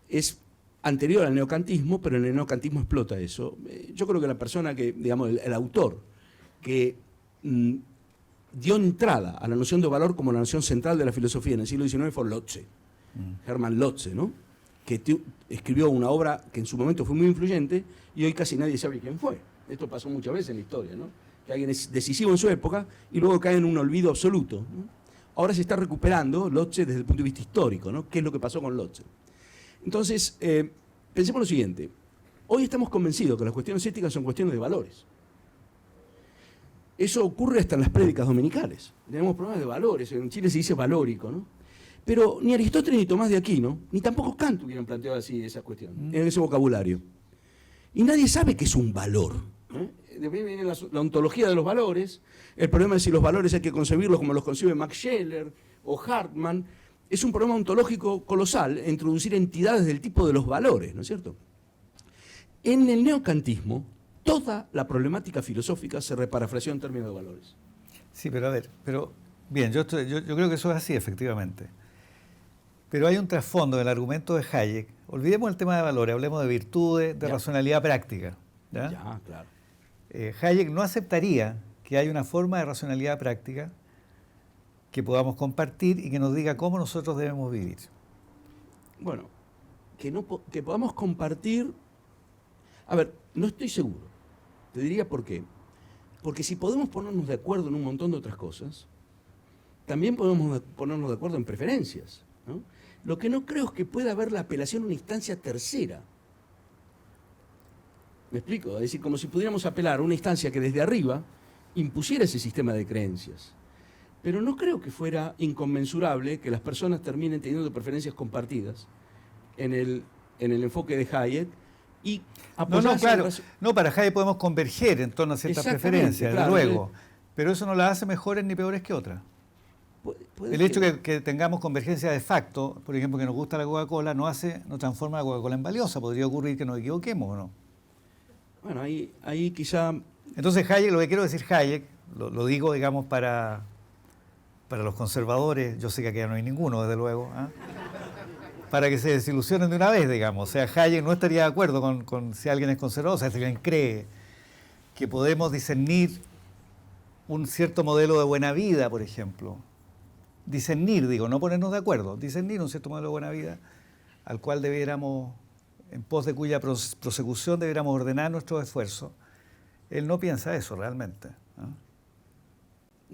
es anterior al neocantismo, pero en el neocantismo explota eso. Yo creo que la persona que, digamos, el autor que dio entrada a la noción de valor como la noción central de la filosofía en el siglo XIX fue Lotze, Hermann Lotze, ¿no? Que escribió una obra que en su momento fue muy influyente y hoy casi nadie sabe quién fue. Esto pasó muchas veces en la historia, ¿no? Que alguien es decisivo en su época y luego cae en un olvido absoluto, ¿no? Ahora se está recuperando Lotze desde el punto de vista histórico, ¿no? ¿Qué es lo que pasó con Lotze? Entonces, pensemos lo siguiente. Hoy estamos convencidos que las cuestiones éticas son cuestiones de valores. Eso ocurre hasta en las prédicas dominicales. Tenemos problemas de valores. En Chile se dice valórico, ¿no? Pero ni Aristóteles ni Tomás de Aquino, ni tampoco Kant hubieran planteado así esa cuestión, en ese vocabulario. Y nadie sabe qué es un valor, de ahí viene la ontología de los valores. El problema es si los valores hay que concebirlos como los concibe Max Scheler o Hartmann. Es un problema ontológico colosal introducir entidades del tipo de los valores, ¿no es cierto? En el neocantismo, toda la problemática filosófica se reparafraseó en términos de valores. Sí, pero a ver, bien, yo creo que eso es así, efectivamente. Pero hay un trasfondo del argumento de Hayek. Olvidemos el tema de valores, hablemos de virtudes, de racionalidad práctica. ¿Ya? Ya, claro. Hayek no aceptaría que hay una forma de racionalidad práctica que podamos compartir y que nos diga cómo nosotros debemos vivir. Bueno, que podamos compartir... A ver, no estoy seguro. Te diría por qué. Porque si podemos ponernos de acuerdo en un montón de otras cosas, también podemos ponernos de acuerdo en preferencias, ¿no? Lo que no creo es que pueda haber la apelación a una instancia tercera. ¿Me explico? Es decir, como si pudiéramos apelar a una instancia que desde arriba impusiera ese sistema de creencias. Pero no creo que fuera inconmensurable que las personas terminen teniendo preferencias compartidas en el enfoque de Hayek y apoyarse claro. No, para Hayek podemos converger en torno a ciertas preferencias, claro, desde luego. Pero eso no las hace mejores ni peores que otras. El hecho que tengamos convergencia de facto, por ejemplo, que nos gusta la Coca-Cola, no transforma la Coca-Cola en valiosa. Podría ocurrir que nos equivoquemos, ¿o no? Bueno, ahí quizá... Entonces Hayek, lo que quiero decir Hayek, lo digo, digamos, para los conservadores, yo sé que aquí no hay ninguno, desde luego, ¿eh? Para que se desilusionen de una vez, digamos. O sea, Hayek no estaría de acuerdo con si alguien es conservador, o sea, si alguien cree que podemos discernir un cierto modelo de buena vida, por ejemplo. Discernir, digo, no ponernos de acuerdo, discernir un cierto modelo de buena vida al cual debiéramos, en pos de cuya prosecución debiéramos ordenar nuestros esfuerzos. Él no piensa eso realmente, ¿no?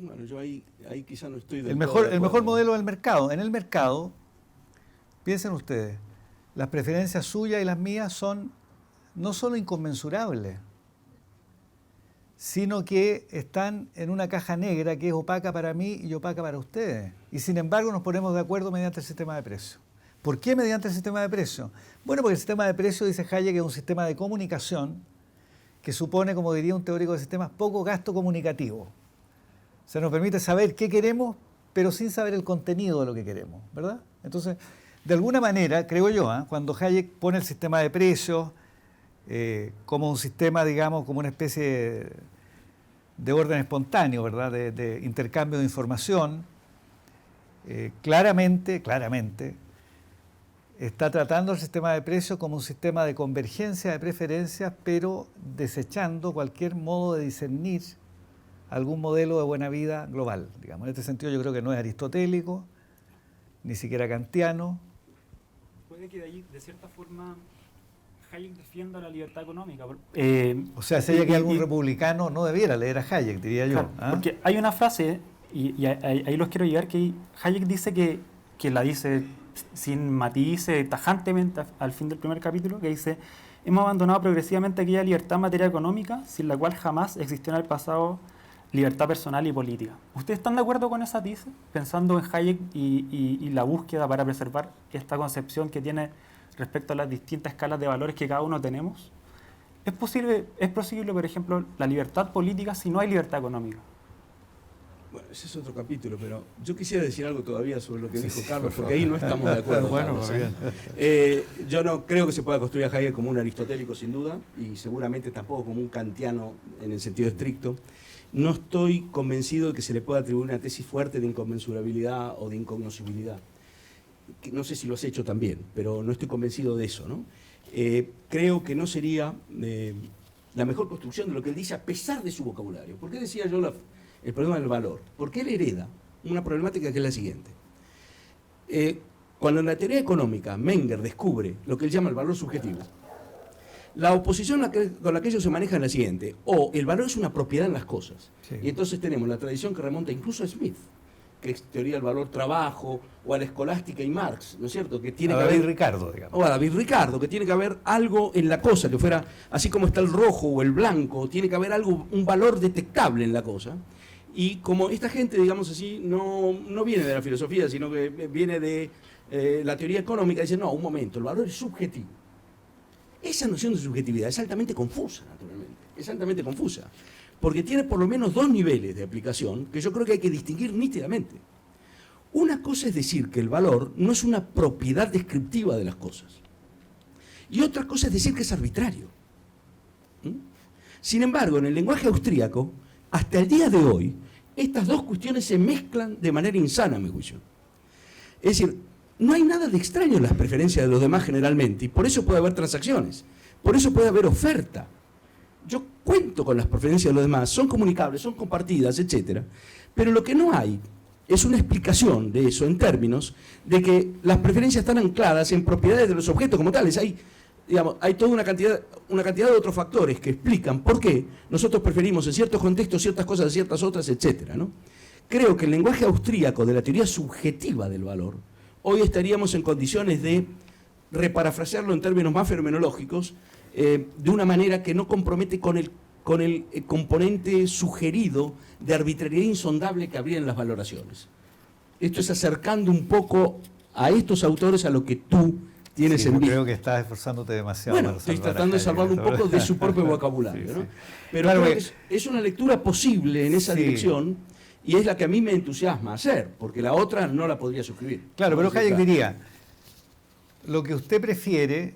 Bueno, yo ahí quizá no estoy del el todo de mejor acuerdo. modelo del mercado. En el mercado, piensen ustedes, las preferencias suyas y las mías son no solo inconmensurables, sino que están en una caja negra que es opaca para mí y opaca para ustedes. Y sin embargo nos ponemos de acuerdo mediante el sistema de precios. ¿Por qué mediante el sistema de precios? Bueno, porque el sistema de precios, dice Hayek, es un sistema de comunicación que supone, como diría un teórico de sistemas, poco gasto comunicativo. O sea, nos permite saber qué queremos, pero sin saber el contenido de lo que queremos, ¿verdad? Entonces, de alguna manera, creo yo, cuando Hayek pone el sistema de precios como un sistema, digamos, como una especie de orden espontáneo, ¿verdad? De intercambio de información, claramente, está tratando el sistema de precios como un sistema de convergencia de preferencias, pero desechando cualquier modo de discernir algún modelo de buena vida global, digamos. En este sentido yo creo que no es aristotélico, ni siquiera kantiano. Puede que de ahí, de cierta forma, Hayek defienda la libertad económica. O sea, si hay aquí algún republicano, no debiera leer a Hayek, diría yo. Claro, porque hay una frase, y ahí los quiero llegar, que Hayek dice que la dice sin matices, tajantemente al fin del primer capítulo, que dice: hemos abandonado progresivamente aquella libertad en materia económica sin la cual jamás existió en el pasado libertad personal y política. ¿Ustedes están de acuerdo con esa tesis? Pensando en Hayek y la búsqueda para preservar esta concepción que tiene respecto a las distintas escalas de valores que cada uno tenemos. ¿Es posible, por ejemplo, la libertad política si no hay libertad económica? Bueno, ese es otro capítulo, pero yo quisiera decir algo todavía sobre lo que dijo Carlos, porque ahí no estamos de acuerdo. Bueno, Carlos, bien. yo no creo que se pueda construir a Hayek como un aristotélico, sin duda, y seguramente tampoco como un kantiano en el sentido estricto. No estoy convencido de que se le pueda atribuir una tesis fuerte de inconmensurabilidad o de incognoscibilidad. No sé si lo has hecho también, pero no estoy convencido de eso, ¿no? Creo que no sería la mejor construcción de lo que él dice a pesar de su vocabulario. ¿Por qué decía yo el problema del valor? Porque él hereda una problemática que es la siguiente. Cuando en la teoría económica Menger descubre lo que él llama el valor subjetivo, la oposición con la que ellos se manejan es la siguiente: o el valor es una propiedad en las cosas, sí. Y entonces tenemos la tradición que remonta incluso a Smith, que es teoría del valor trabajo, o a la escolástica y Marx, ¿no es cierto? Que tiene a que David haber, Ricardo, digamos. O a David Ricardo, que tiene que haber algo en la cosa, que fuera, así como está el rojo o el blanco, tiene que haber algo, un valor detectable en la cosa. Y como esta gente, digamos así, no viene de la filosofía, sino que viene de la teoría económica, dice: no, un momento, el valor es subjetivo. Esa noción de subjetividad es altamente confusa, naturalmente. es altamente confusa, porque tiene por lo menos dos niveles de aplicación que yo creo que hay que distinguir nítidamente. Una cosa es decir que el valor no es una propiedad descriptiva de las cosas, y otra cosa es decir que es arbitrario. Sin embargo, en el lenguaje austríaco, hasta el día de hoy, estas dos cuestiones se mezclan de manera insana, a mi juicio. Es decir, no hay nada de extraño en las preferencias de los demás generalmente, y por eso puede haber transacciones, por eso puede haber oferta. Yo cuento con las preferencias de los demás, son comunicables, son compartidas, etc. Pero lo que no hay es una explicación de eso en términos de que las preferencias están ancladas en propiedades de los objetos como tales. Hay toda una cantidad de otros factores que explican por qué nosotros preferimos en ciertos contextos ciertas cosas a ciertas otras, etc., ¿no? Creo que el lenguaje austríaco de la teoría subjetiva del valor, hoy estaríamos en condiciones de reparafrasearlo en términos más fenomenológicos, de una manera que no compromete con el componente sugerido de arbitrariedad insondable que habría en las valoraciones. Esto es acercando un poco a estos autores a lo que tú tienes en vista. Creo que estás esforzándote demasiado. Bueno, estoy tratando de salvarlo un poco de su propio vocabulario, sí, ¿no? sí. Pero Claro, creo que es una lectura posible en esa dirección, y es la que a mí me entusiasma hacer, porque la otra no la podría suscribir. Claro, pero Hayek diría, lo que usted prefiere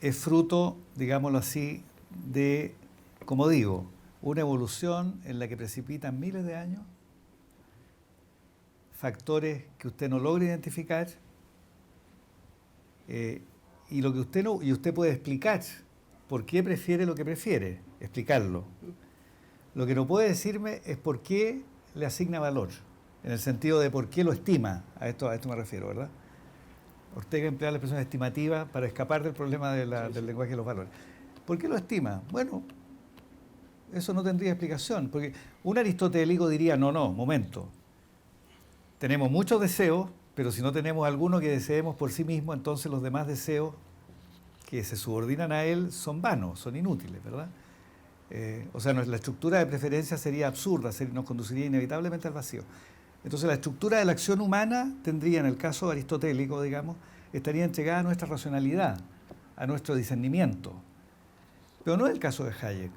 es fruto, digámoslo así, de, como digo, una evolución en la que precipitan miles de años, factores que usted no logra identificar, y lo que usted no, y usted puede explicar por qué prefiere lo que prefiere, explicarlo. Lo que no puede decirme es por qué le asigna valor, en el sentido de por qué lo estima, a esto me refiero, ¿verdad? Ortega emplea la expresión estimativa para escapar del problema del lenguaje de los valores. ¿Por qué lo estima? Bueno, eso no tendría explicación, porque un aristotélico diría, no, momento, tenemos muchos deseos, pero si no tenemos alguno que deseemos por sí mismo, entonces los demás deseos que se subordinan a él son vanos, son inútiles, ¿verdad? O sea, la estructura de preferencia sería absurda, nos conduciría inevitablemente al vacío. Entonces la estructura de la acción humana tendría, en el caso aristotélico, digamos, estaría entregada a nuestra racionalidad, a nuestro discernimiento. Pero no es el caso de Hayek.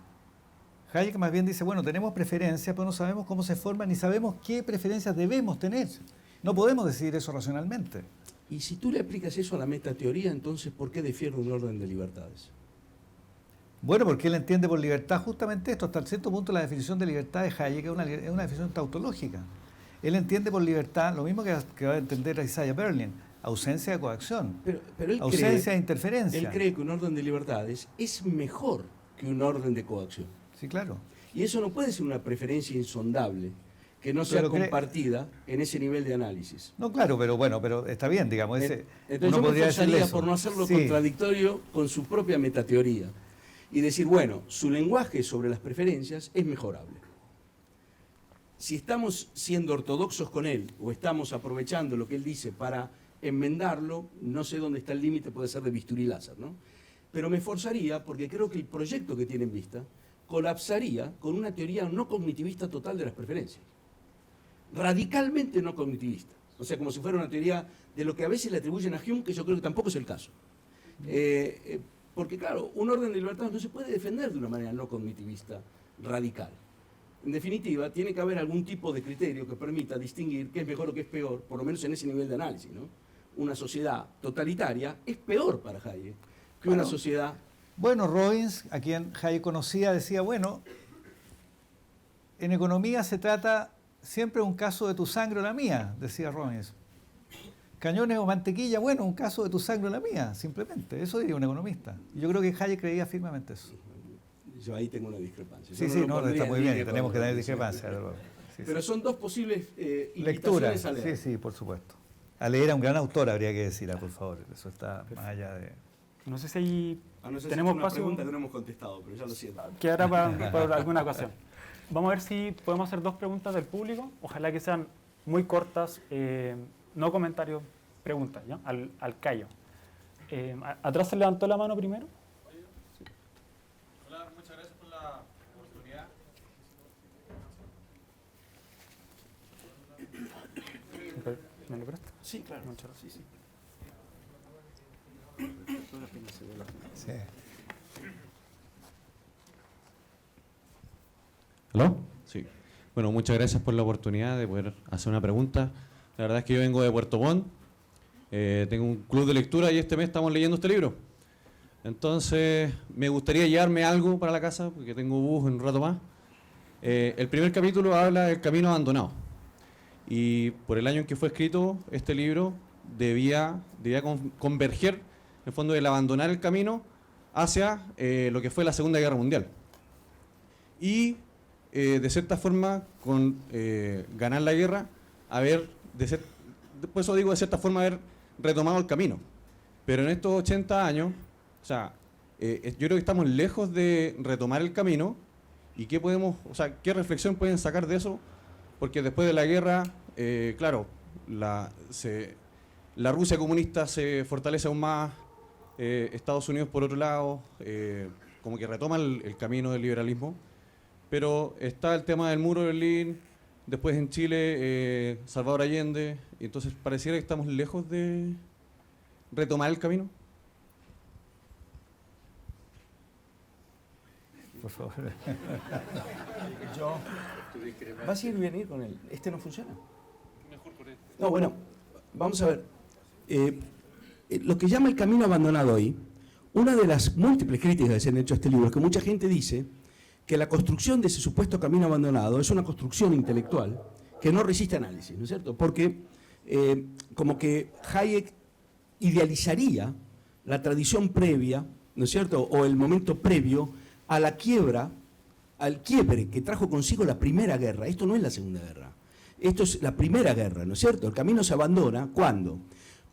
Hayek más bien dice, bueno, tenemos preferencias, pero no sabemos cómo se forman ni sabemos qué preferencias debemos tener. No podemos decidir eso racionalmente. Y si tú le aplicas eso a la metateoría, entonces, ¿por qué difiere un orden de libertades? Bueno, porque él entiende por libertad justamente esto. Hasta cierto punto la definición de libertad de Hayek es una definición tautológica. Él entiende por libertad lo mismo que va a entender a Isaiah Berlin, ausencia de coacción, pero él ausencia de interferencia. Él cree que un orden de libertades es mejor que un orden de coacción. Sí, claro. Y eso no puede ser una preferencia insondable que no sea compartida en ese nivel de análisis. No, claro, pero está bien, digamos. Entonces uno yo me podría decirle esforzaría eso. por no hacerlo contradictorio con su propia metateoría y decir, bueno, su lenguaje sobre las preferencias es mejorable. Si estamos siendo ortodoxos con él o estamos aprovechando lo que él dice para enmendarlo, no sé dónde está el límite, puede ser de bisturí láser, ¿no? Pero me esforzaría porque creo que el proyecto que tiene en vista colapsaría con una teoría no cognitivista total de las preferencias. Radicalmente no cognitivista. O sea, como si fuera una teoría de lo que a veces le atribuyen a Hume, que yo creo que tampoco es el caso. Porque, claro, un orden de libertad no se puede defender de una manera no cognitivista radical. En definitiva, tiene que haber algún tipo de criterio que permita distinguir qué es mejor o qué es peor, por lo menos en ese nivel de análisis, ¿no? Una sociedad totalitaria es peor para Hayek que una sociedad... Bueno, Robbins, a quien Hayek conocía, decía, bueno, en economía se trata siempre un caso de tu sangre o la mía, decía Robbins. Cañones o mantequilla, bueno, un caso de tu sangre o la mía, simplemente. Eso diría un economista. Y yo creo que Hayek creía firmemente eso. Yo ahí tengo una discrepancia. Sí, está muy bien, tenemos que tener discrepancia. Pero son dos posibles lecturas a leer. Sí, por supuesto. A leer a un gran autor habría que decir, por favor. Eso está más allá de... No sé si ahí no sé tenemos si es una espacio pregunta que no hemos contestado, pero ya lo siento. Que ahora para alguna ocasión. Vamos a ver si podemos hacer dos preguntas del público. Ojalá que sean muy cortas, no comentarios, preguntas, ¿ya? Al callo. ¿Atrás se levantó la mano primero? Hola, muchas gracias por la oportunidad. ¿Me lo prestas? Sí, claro. Muchas gracias. Sí. Sí. Sí. Bueno, muchas gracias por la oportunidad de poder hacer una pregunta. La verdad es que yo vengo de Puerto Montt, tengo un club de lectura y este mes estamos leyendo este libro. Entonces, me gustaría llevarme algo para la casa, porque tengo bus en un rato más. El primer capítulo habla del camino abandonado. Y por el año en que fue escrito, este libro debía converger, en el fondo, del abandonar el camino hacia lo que fue la Segunda Guerra Mundial. Y, de cierta forma, con ganar la guerra, por eso digo, de cierta forma, haber retomado el camino. Pero en estos 80 años, o sea, yo creo que estamos lejos de retomar el camino. ¿Y qué qué reflexión pueden sacar de eso? Porque después de la guerra, claro, la Rusia comunista se fortalece aún más, Estados Unidos por otro lado, como que retoma el camino del liberalismo, pero está el tema del muro de Berlín, después en Chile, Salvador Allende, y entonces pareciera que estamos lejos de retomar el camino. Por favor. ¿Vas a ir bien con él? ¿Este no funciona? Mejor con este. No, bueno, vamos a ver. Lo que llama el camino abandonado ahí, una de las múltiples críticas que se han hecho a este libro es que mucha gente dice que la construcción de ese supuesto camino abandonado es una construcción intelectual que no resiste análisis, ¿no es cierto? Porque como que Hayek idealizaría la tradición previa, ¿no es cierto?, o el momento previo a la quiebra, al quiebre que trajo consigo la Primera Guerra. Esto no es la Segunda Guerra, esto es la Primera Guerra, ¿no es cierto? El camino se abandona, ¿cuándo?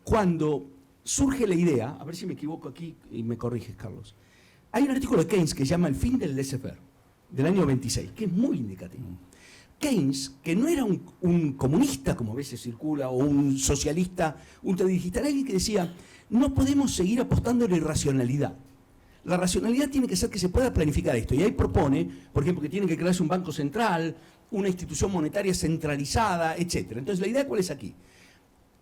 Cuando surge la idea, a ver si me equivoco aquí y me corriges, Carlos. Hay un artículo de Keynes que se llama El fin del laissez-faire, del año 26, que es muy indicativo. Keynes, que no era un comunista, como a veces circula, o un socialista ultradigital, alguien que decía, no podemos seguir apostando en la irracionalidad. La racionalidad tiene que ser que se pueda planificar esto. Y ahí propone, por ejemplo, que tiene que crearse un banco central, una institución monetaria centralizada, etc. Entonces, la idea, ¿cuál es aquí?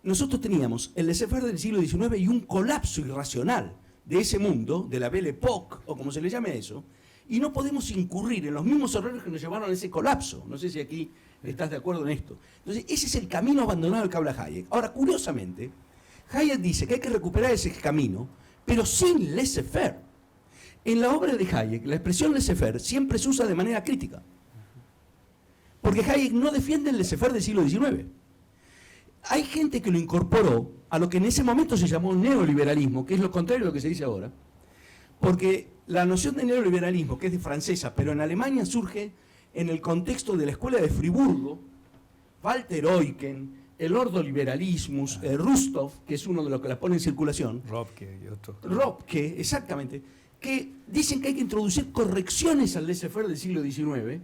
Nosotros teníamos el laissez-faire del siglo XIX y un colapso irracional de ese mundo, de la Belle Époque, o como se le llame eso, y no podemos incurrir en los mismos errores que nos llevaron a ese colapso. No sé si aquí estás de acuerdo en esto. Entonces, ese es el camino abandonado del que habla Hayek. Ahora, curiosamente, Hayek dice que hay que recuperar ese camino, pero sin laissez-faire. En la obra de Hayek, la expresión laissez-faire siempre se usa de manera crítica. Porque Hayek no defiende el laissez-faire del siglo XIX. Hay gente que lo incorporó a lo que en ese momento se llamó neoliberalismo, que es lo contrario de lo que se dice ahora. Porque la noción de neoliberalismo, que es de francesa, pero en Alemania surge en el contexto de la escuela de Friburgo, Walter Eucken, el ordoliberalismus, Rustov, que es uno de los que la pone en circulación. Robke y otros. Robke, exactamente, que dicen que hay que introducir correcciones al laissez-faire del siglo XIX,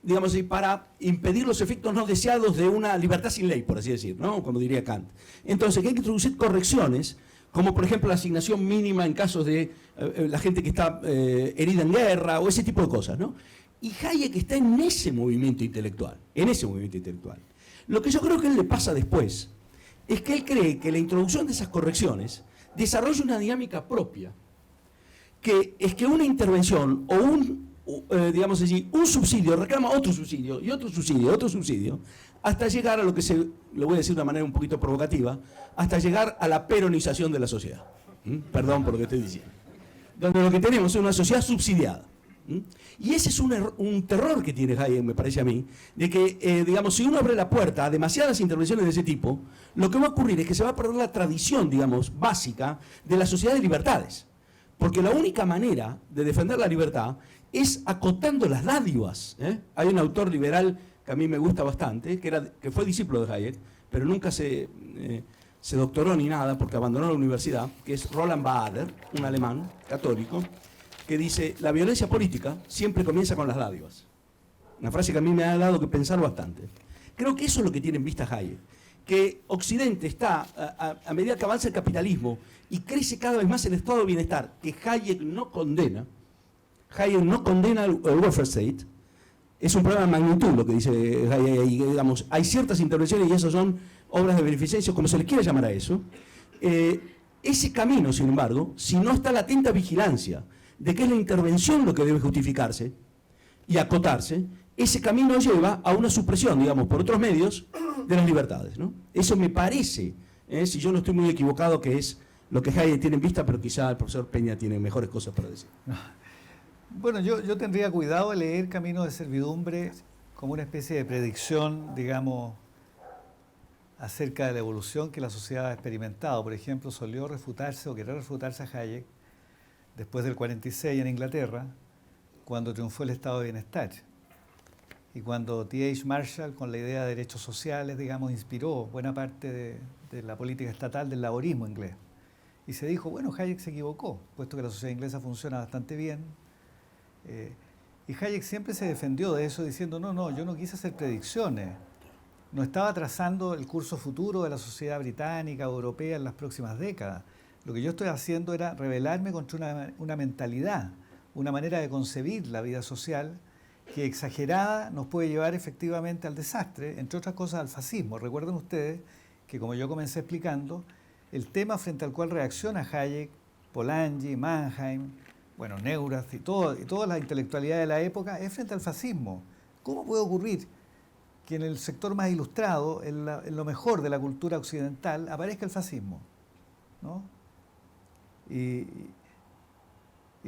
digamos, para impedir los efectos no deseados de una libertad sin ley, por así decir, ¿no? Como diría Kant. Entonces, que hay que introducir correcciones, como por ejemplo la asignación mínima en casos de la gente que está herida en guerra, o ese tipo de cosas, ¿no? Y Hayek está en ese movimiento intelectual, Lo que yo creo que a él le pasa después, es que él cree que la introducción de esas correcciones desarrolla una dinámica propia, que es que una intervención o digamos así, un subsidio reclama otro subsidio, y otro subsidio, hasta llegar a lo que lo voy a decir de una manera un poquito provocativa, hasta llegar a la peronización de la sociedad. Perdón por lo que estoy diciendo. Donde lo que tenemos es una sociedad subsidiada. Y ese es un terror que tiene Hayek, me parece a mí, de que, digamos, si uno abre la puerta a demasiadas intervenciones de ese tipo, lo que va a ocurrir es que se va a perder la tradición, digamos, básica de la sociedad de libertades. Porque la única manera de defender la libertad es acotando las dádivas. Hay un autor liberal que a mí me gusta bastante, que fue discípulo de Hayek, pero nunca se doctoró ni nada porque abandonó la universidad, que es Roland Bader, un alemán católico, que dice, la violencia política siempre comienza con las dádivas. Una frase que a mí me ha dado que pensar bastante. Creo que eso es lo que tiene en vista Hayek, que Occidente está, a medida que avanza el capitalismo y crece cada vez más el estado de bienestar, que Hayek no condena el welfare state. Es un problema de magnitud lo que dice Hayek, y digamos, hay ciertas intervenciones y esas son obras de beneficencia, como se le quiera llamar a eso. Ese camino, sin embargo, si no está la atenta vigilancia de que es la intervención lo que debe justificarse, y acotarse, ese camino lleva a una supresión, digamos, por otros medios, de las libertades, ¿no? Eso me parece, si yo no estoy muy equivocado, que es lo que Hayek tiene en vista, pero quizá el profesor Peña tiene mejores cosas para decir. Bueno, yo tendría cuidado de leer Camino de Servidumbre como una especie de predicción, digamos, acerca de la evolución que la sociedad ha experimentado. Por ejemplo, solió refutarse o querer refutarse a Hayek después del 46 en Inglaterra, cuando triunfó el estado de bienestar. Y cuando T.H. Marshall, con la idea de derechos sociales, digamos, inspiró buena parte de la política estatal del laborismo inglés. Y se dijo, bueno, Hayek se equivocó, puesto que la sociedad inglesa funciona bastante bien. Y Hayek siempre se defendió de eso, diciendo, no, yo no quise hacer predicciones. No estaba trazando el curso futuro de la sociedad británica o europea en las próximas décadas. Lo que yo estoy haciendo era rebelarme contra una mentalidad, una manera de concebir la vida social que exagerada nos puede llevar efectivamente al desastre, entre otras cosas al fascismo. Recuerden ustedes que, como yo comencé explicando, el tema frente al cual reacciona Hayek, Polanyi, Mannheim, bueno, Neurath y toda la intelectualidad de la época es frente al fascismo. ¿Cómo puede ocurrir que en el sector más ilustrado, en lo mejor de la cultura occidental, aparezca el fascismo? ¿No? Y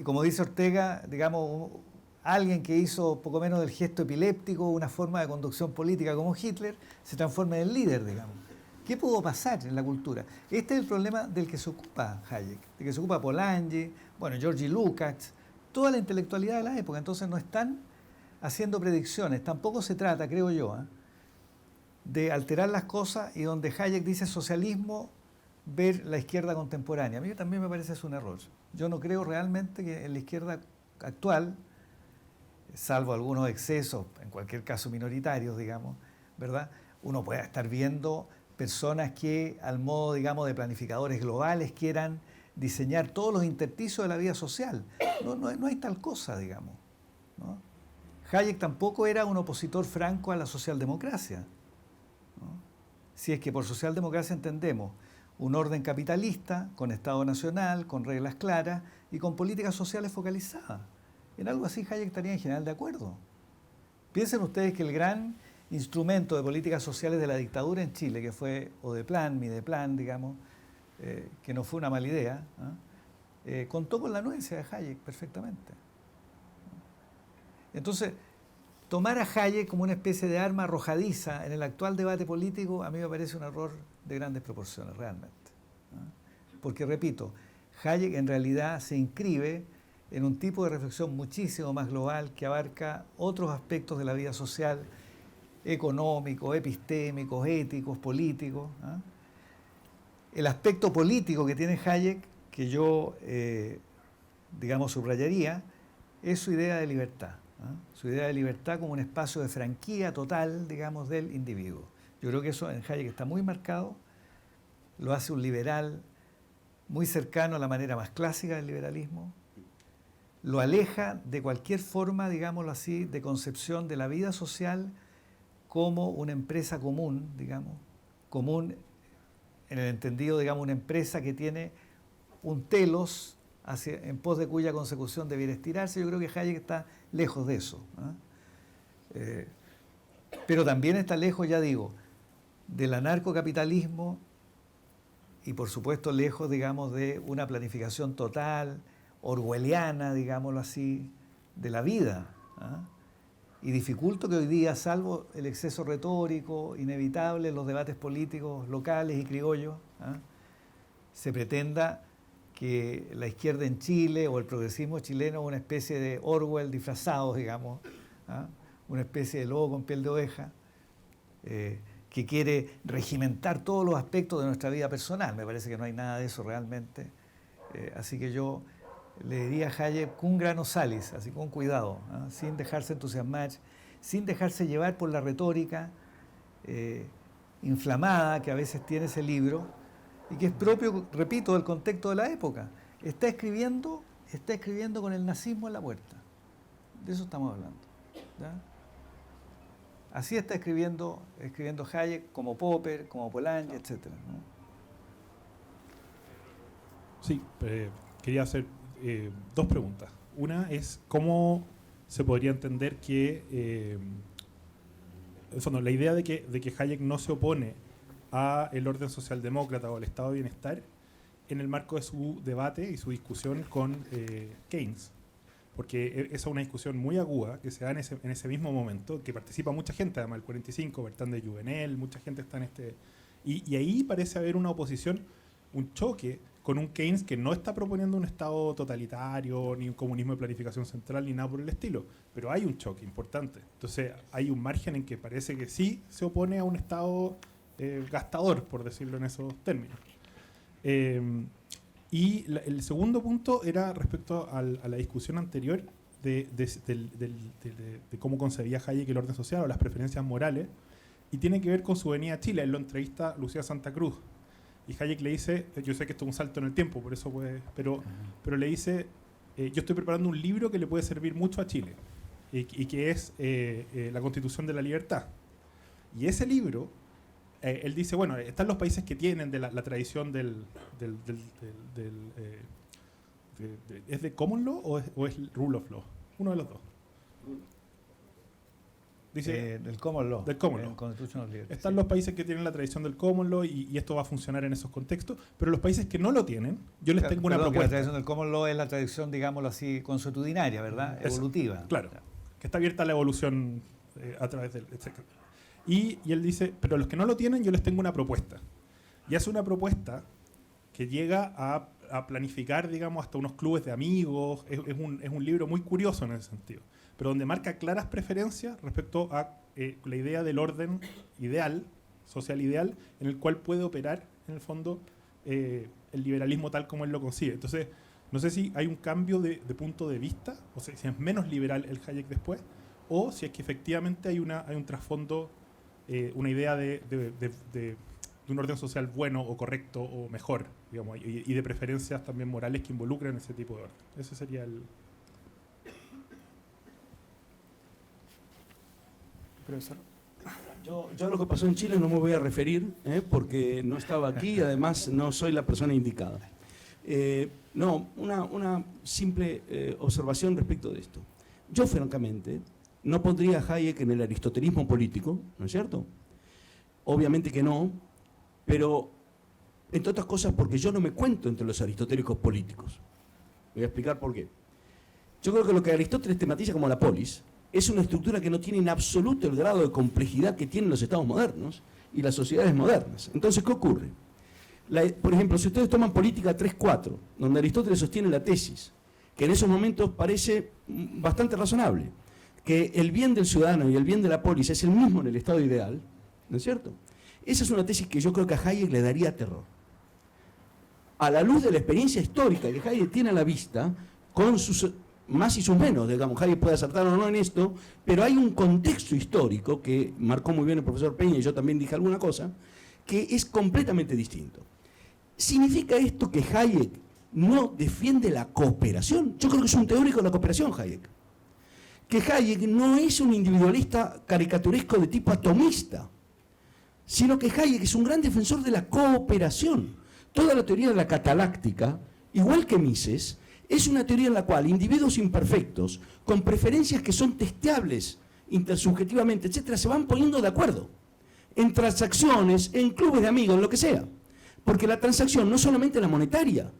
como dice Ortega, digamos, alguien que hizo poco menos del gesto epiléptico una forma de conducción política como Hitler, se transforma en el líder, digamos. ¿Qué pudo pasar en la cultura? Este es el problema del que se ocupa Hayek, del que se ocupa Polanyi, bueno, Georgi Lukács, toda la intelectualidad de la época. Entonces no están haciendo predicciones. Tampoco se trata, creo yo, de alterar las cosas, y donde Hayek dice socialismo, ver la izquierda contemporánea. A mí también me parece es un error. Yo no creo realmente que en la izquierda actual, salvo algunos excesos, en cualquier caso minoritarios, digamos, ¿verdad?, uno pueda estar viendo personas que, al modo, digamos, de planificadores globales, quieran diseñar todos los intersticios de la vida social. No hay tal cosa, digamos, ¿no? Hayek tampoco era un opositor franco a la socialdemocracia, ¿no? Si es que por socialdemocracia entendemos un orden capitalista, con Estado nacional, con reglas claras y con políticas sociales focalizadas. En algo así Hayek estaría en general de acuerdo. Piensen ustedes que el gran instrumento de políticas sociales de la dictadura en Chile, que fue Odeplan, Mideplan, digamos, que no fue una mala idea, contó con la anuencia de Hayek perfectamente. Entonces, tomar a Hayek como una especie de arma arrojadiza en el actual debate político a mí me parece un error de grandes proporciones, realmente. Porque, repito, Hayek en realidad se inscribe en un tipo de reflexión muchísimo más global que abarca otros aspectos de la vida social, económicos, epistémicos, éticos, políticos. El aspecto político que tiene Hayek, que yo, digamos, subrayaría, es su idea de libertad. Su idea de libertad como un espacio de franquía total, digamos, del individuo. Yo creo que eso en Hayek está muy marcado, lo hace un liberal muy cercano a la manera más clásica del liberalismo, lo aleja de cualquier forma, digámoslo así, de concepción de la vida social como una empresa común, digamos, común en el entendido, digamos, una empresa que tiene un telos en pos de cuya consecución debiera estirarse. Yo creo que Hayek está lejos de eso, pero también está lejos, ya digo, del anarcocapitalismo y por supuesto lejos, digamos, de una planificación total, orwelliana, digámoslo así, de la vida. Y dificulto que hoy día, salvo el exceso retórico inevitable en los debates políticos locales y criollos, se pretenda que la izquierda en Chile o el progresismo chileno es una especie de Orwell disfrazado, digamos, una especie de lobo con piel de oveja, que quiere regimentar todos los aspectos de nuestra vida personal. Me parece que no hay nada de eso realmente. Así que yo le diría a Hayek con grano salis, así con cuidado, sin dejarse entusiasmar, sin dejarse llevar por la retórica inflamada que a veces tiene ese libro y que es propio, repito, del contexto de la época. Está escribiendo con el nazismo en la puerta. De eso estamos hablando, ¿ya? Así está escribiendo Hayek, como Popper, como Polanyi, etc., ¿no? Sí, quería hacer dos preguntas. Una es cómo se podría entender que, en fondo, la idea de que Hayek no se opone a el orden socialdemócrata o al estado de bienestar en el marco de su debate y su discusión con Keynes. Porque esa es una discusión muy aguda que se da en ese mismo momento, que participa mucha gente, además el 45, Bertrand de Jouvenel, mucha gente está en este... Y ahí parece haber una oposición, un choque con un Keynes que no está proponiendo un Estado totalitario, ni un comunismo de planificación central, ni nada por el estilo. Pero hay un choque importante. Entonces hay un margen en que parece que sí se opone a un Estado gastador, por decirlo en esos términos. El segundo punto era respecto a la discusión anterior de cómo concebía Hayek el orden social o las preferencias morales, y tiene que ver con su venida a Chile. Él lo entrevista a Lucía Santa Cruz, y Hayek le dice, yo sé que esto es un salto en el tiempo, por eso puede, pero le dice, yo estoy preparando un libro que le puede servir mucho a Chile, y que es La Constitución de la Libertad. Y ese libro, él dice, bueno, están los países que tienen de la tradición ¿es de common law o es rule of law? Uno de los dos. Dice, del common law. Del common law. Constitutional Liberty. Están los países que tienen la tradición del common law y esto va a funcionar en esos contextos, pero los países que no lo tienen, yo les tengo una propuesta. La tradición del common law es la tradición, digámoslo así, consuetudinaria, ¿verdad? Evolutiva. Claro, que está abierta a la evolución a través del... Etc. Y él dice, pero los que no lo tienen, yo les tengo una propuesta. Y hace una propuesta que llega a planificar, digamos, hasta unos clubes de amigos. Es un libro muy curioso en ese sentido, pero donde marca claras preferencias respecto a la idea del orden ideal, social ideal, en el cual puede operar, en el fondo, el liberalismo tal como él lo concibe. Entonces, no sé si hay un cambio de punto de vista, o sea, si es menos liberal el Hayek después, o si es que efectivamente hay un trasfondo, una idea de un orden social bueno o correcto o mejor, digamos, y de preferencias también morales que involucran ese tipo de orden. Ese sería el... Profesor. Yo a lo que pasó en Chile no me voy a referir, porque no estaba aquí y además no soy la persona indicada. No, una simple observación respecto de esto. Yo, francamente, no pondría a Hayek en el aristotelismo político, ¿no es cierto? Obviamente que no, pero, entre otras cosas, porque yo no me cuento entre los aristotélicos políticos. Voy a explicar por qué. Yo creo que lo que Aristóteles tematiza como la polis es una estructura que no tiene en absoluto el grado de complejidad que tienen los estados modernos y las sociedades modernas. Entonces, ¿qué ocurre? Por ejemplo, si ustedes toman Política 3.4, donde Aristóteles sostiene la tesis, que en esos momentos parece bastante razonable, que el bien del ciudadano y el bien de la polis es el mismo en el estado ideal, ¿no es cierto? Esa es una tesis que yo creo que a Hayek le daría terror. A la luz de la experiencia histórica que Hayek tiene a la vista, con sus más y sus menos, digamos, Hayek puede acertar o no en esto, pero hay un contexto histórico que marcó muy bien el profesor Peña, y yo también dije alguna cosa, que es completamente distinto. ¿Significa esto que Hayek no defiende la cooperación? Yo creo que es un teórico de la cooperación, Hayek. Que Hayek no es un individualista caricaturesco de tipo atomista, sino que Hayek es un gran defensor de la cooperación. Toda la teoría de la cataláctica, igual que Mises, es una teoría en la cual individuos imperfectos, con preferencias que son testeables intersubjetivamente, etcétera, se van poniendo de acuerdo en transacciones, en clubes de amigos, en lo que sea. Porque la transacción no solamente la monetaria.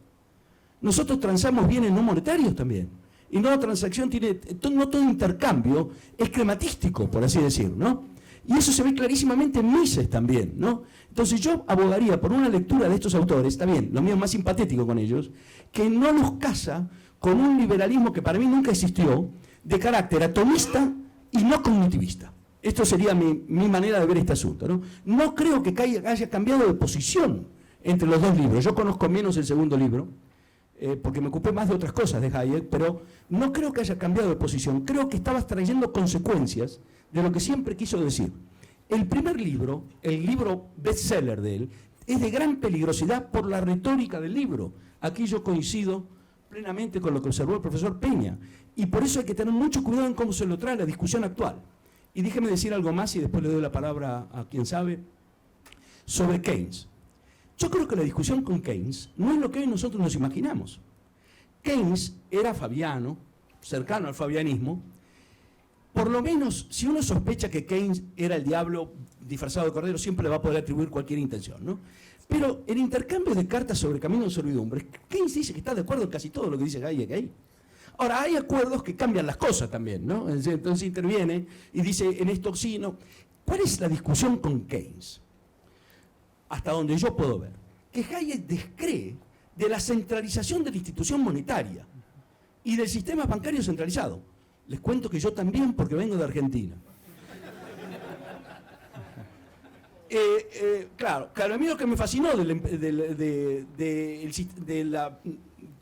Nosotros transamos bienes no monetarios también. Y no la transacción tiene, no todo intercambio es crematístico, por así decir, ¿no? Y eso se ve clarísimamente en Mises también, ¿no? Entonces yo abogaría por una lectura de estos autores, está bien, lo mío es más simpatético con ellos, que no los casa con un liberalismo que para mí nunca existió, de carácter atomista y no cognitivista. Esto sería mi manera de ver este asunto, ¿no? No creo que haya cambiado de posición entre los dos libros. Yo conozco menos el segundo libro, porque me ocupé más de otras cosas de Hayek, pero no creo que haya cambiado de posición. Creo que estaba trayendo consecuencias de lo que siempre quiso decir. El primer libro, el libro bestseller de él, es de gran peligrosidad por la retórica del libro. Aquí yo coincido plenamente con lo que observó el profesor Peña, y por eso hay que tener mucho cuidado en cómo se lo trae a la discusión actual. Y déjeme decir algo más y después le doy la palabra a quien sabe, sobre Keynes. Yo creo que la discusión con Keynes no es lo que hoy nosotros nos imaginamos. Keynes era fabiano, cercano al fabianismo, por lo menos, si uno sospecha que Keynes era el diablo disfrazado de cordero, siempre le va a poder atribuir cualquier intención, ¿no? Pero el intercambio de cartas sobre camino de servidumbre, Keynes dice que está de acuerdo en casi todo lo que dice Hayek ahí. Ahora, hay acuerdos que cambian las cosas también, ¿no? Entonces interviene y dice, en esto sí, no. ¿Cuál es la discusión con Keynes? Hasta donde yo puedo ver, que Hayek descree de la centralización de la institución monetaria y del sistema bancario centralizado. Les cuento que yo también, porque vengo de Argentina. Claro, a mí lo que me fascinó de la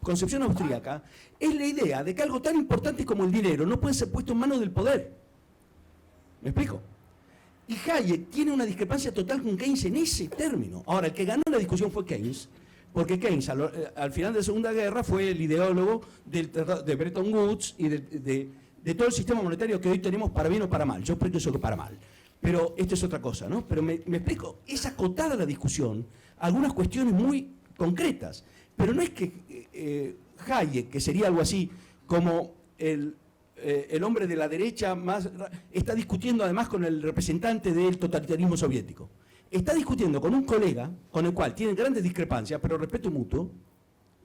concepción austríaca es la idea de que algo tan importante como el dinero no puede ser puesto en manos del poder. ¿Me explico? Y Hayek tiene una discrepancia total con Keynes en ese término. Ahora, el que ganó la discusión fue Keynes, porque Keynes al final de la Segunda Guerra fue el ideólogo de Bretton Woods y de todo el sistema monetario que hoy tenemos, para bien o para mal. Yo pienso que para mal. Pero esto es otra cosa, ¿no? Pero me explico, es acotada la discusión a algunas cuestiones muy concretas. Pero no es que Hayek, que sería algo así como el hombre de la derecha más, está discutiendo además con el representante del totalitarismo soviético. Está discutiendo con un colega con el cual tienen grandes discrepancias, pero respeto mutuo,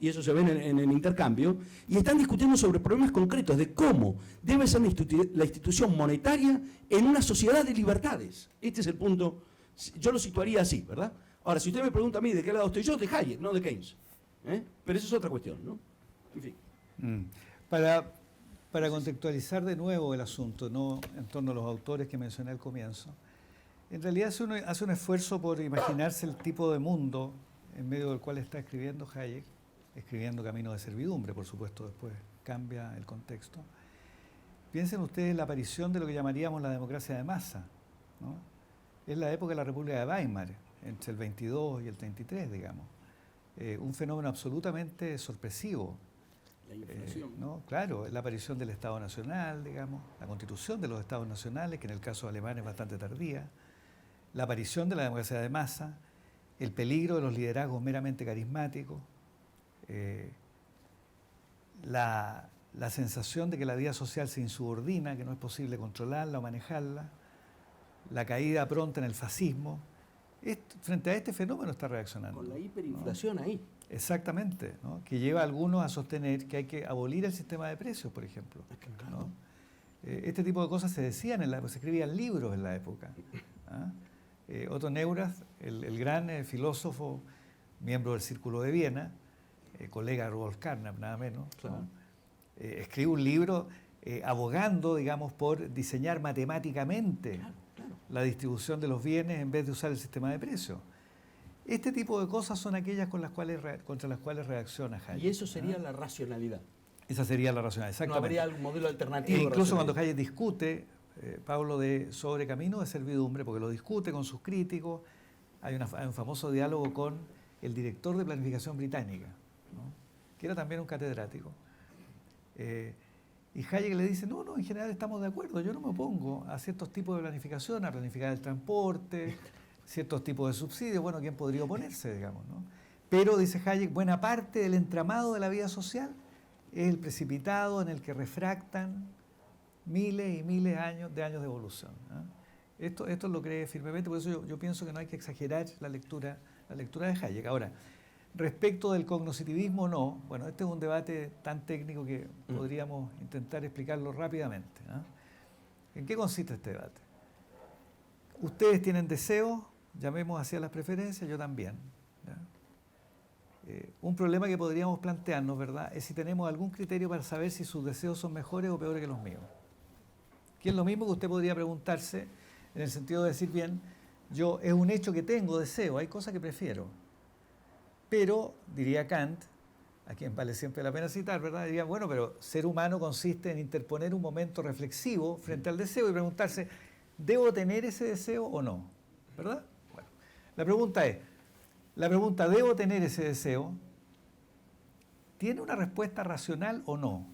y eso se ve en el intercambio, y están discutiendo sobre problemas concretos de cómo debe ser la institución monetaria en una sociedad de libertades. Este es el punto, yo lo situaría así, ¿verdad? Ahora, si usted me pregunta a mí de qué lado estoy yo, de Hayek, no de Keynes. Pero eso es otra cuestión, ¿no? En fin. Para contextualizar de nuevo el asunto, no en torno a los autores que mencioné al comienzo, en realidad uno hace un esfuerzo por imaginarse el tipo de mundo en medio del cual está escribiendo Hayek, escribiendo Camino de Servidumbre, por supuesto, después cambia el contexto. Piensen ustedes en la aparición de lo que llamaríamos la democracia de masa, ¿no? Es la época de la República de Weimar, entre el 22 y el 33, digamos. Un fenómeno absolutamente sorpresivo. La inflación. ¿No? Claro, la aparición del Estado Nacional, digamos, la constitución de los Estados Nacionales, que en el caso alemán es bastante tardía, la aparición de la democracia de masa, el peligro de los liderazgos meramente carismáticos, la sensación de que la vida social se insubordina, que no es posible controlarla o manejarla, la caída pronta en el fascismo. Frente a este fenómeno está reaccionando. Con la hiperinflación, ¿no? Ahí. Exactamente, ¿no? Que lleva a algunos a sostener que hay que abolir el sistema de precios, por ejemplo. Es que, claro. ¿No? Este tipo de cosas se decían en la época, se escribían libros en la época. ¿Ah? Otto Neurath, el gran filósofo, miembro del Círculo de Viena, colega de Rudolf Carnap, nada menos, Claro. ¿no? Escribe un libro abogando, digamos, por diseñar matemáticamente la distribución de los bienes en vez de usar el sistema de precios. Este tipo de cosas son aquellas contra las cuales reacciona Hayek. Y eso sería la racionalidad. Esa sería la racionalidad, No exactamente. habría algún modelo alternativo. E incluso cuando racional. Hayek discute, Pablo, sobre Camino de Servidumbre, porque lo discute con sus críticos, hay un famoso diálogo con el director de planificación británica, ¿no? Que era también un catedrático. Y Hayek le dice, no, en general estamos de acuerdo, yo no me opongo a ciertos tipos de planificación, a planificar el transporte, ciertos tipos de subsidios, bueno, ¿quién podría oponerse, digamos, ¿no? Pero, dice Hayek, buena parte del entramado de la vida social es el precipitado en el que refractan miles y miles de años de evolución, ¿no? Esto lo cree firmemente, por eso yo pienso que no hay que exagerar la lectura de Hayek. Ahora, respecto del cognoscitivismo, no. Bueno, este es un debate tan técnico que podríamos intentar explicarlo rápidamente, ¿no? ¿En qué consiste este debate? Ustedes tienen deseos, llamemos hacia las preferencias, yo también, ¿ya? Un problema que podríamos plantearnos, ¿verdad?, es si tenemos algún criterio para saber si sus deseos son mejores o peores que los míos. Que es lo mismo que usted podría preguntarse en el sentido de decir, bien, es un hecho que tengo deseo, hay cosas que prefiero. Pero, diría Kant, a quien vale siempre la pena citar, ¿verdad? Diría, bueno, pero ser humano consiste en interponer un momento reflexivo frente al deseo y preguntarse, ¿debo tener ese deseo o no? ¿Verdad? Bueno, la pregunta ¿debo tener ese deseo? ¿Tiene una respuesta racional o no?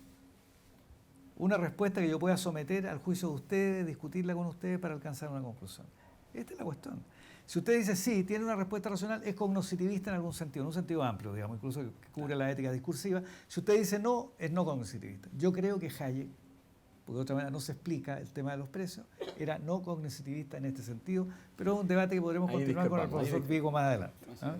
Una respuesta que yo pueda someter al juicio de ustedes, discutirla con ustedes para alcanzar una conclusión. Esta es la cuestión. Si usted dice sí, tiene una respuesta racional, es cognoscitivista en algún sentido, en un sentido amplio, digamos, incluso que cubre la ética discursiva. Si usted dice no, es no cognoscitivista. Yo creo que Hayek porque de otra manera no se explica el tema de los precios, era no cognitivista en este sentido, pero es un debate que podremos Ahí continuar con el discrepamos, ahí profesor Vigo más adelante. ¿Ah?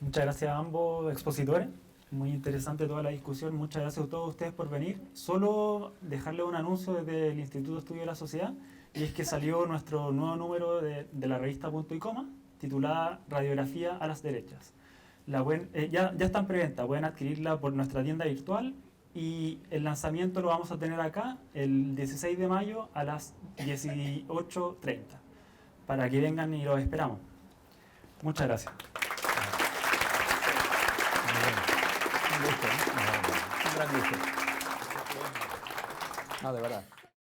Muchas gracias a ambos expositores. Muy interesante toda la discusión. Muchas gracias a todos ustedes por venir. Solo dejarles un anuncio desde el Instituto de Estudio de la Sociedad, y es que salió nuestro nuevo número de la revista Punto y Coma, titulada Radiografía a las derechas. Ya está en preventa, pueden adquirirla por nuestra tienda virtual, y el lanzamiento lo vamos a tener acá el 16 de mayo a las 18:30, para que vengan y los esperamos. Muchas gracias. Un gusto, ¿eh? Un gran gusto. No, de verdad.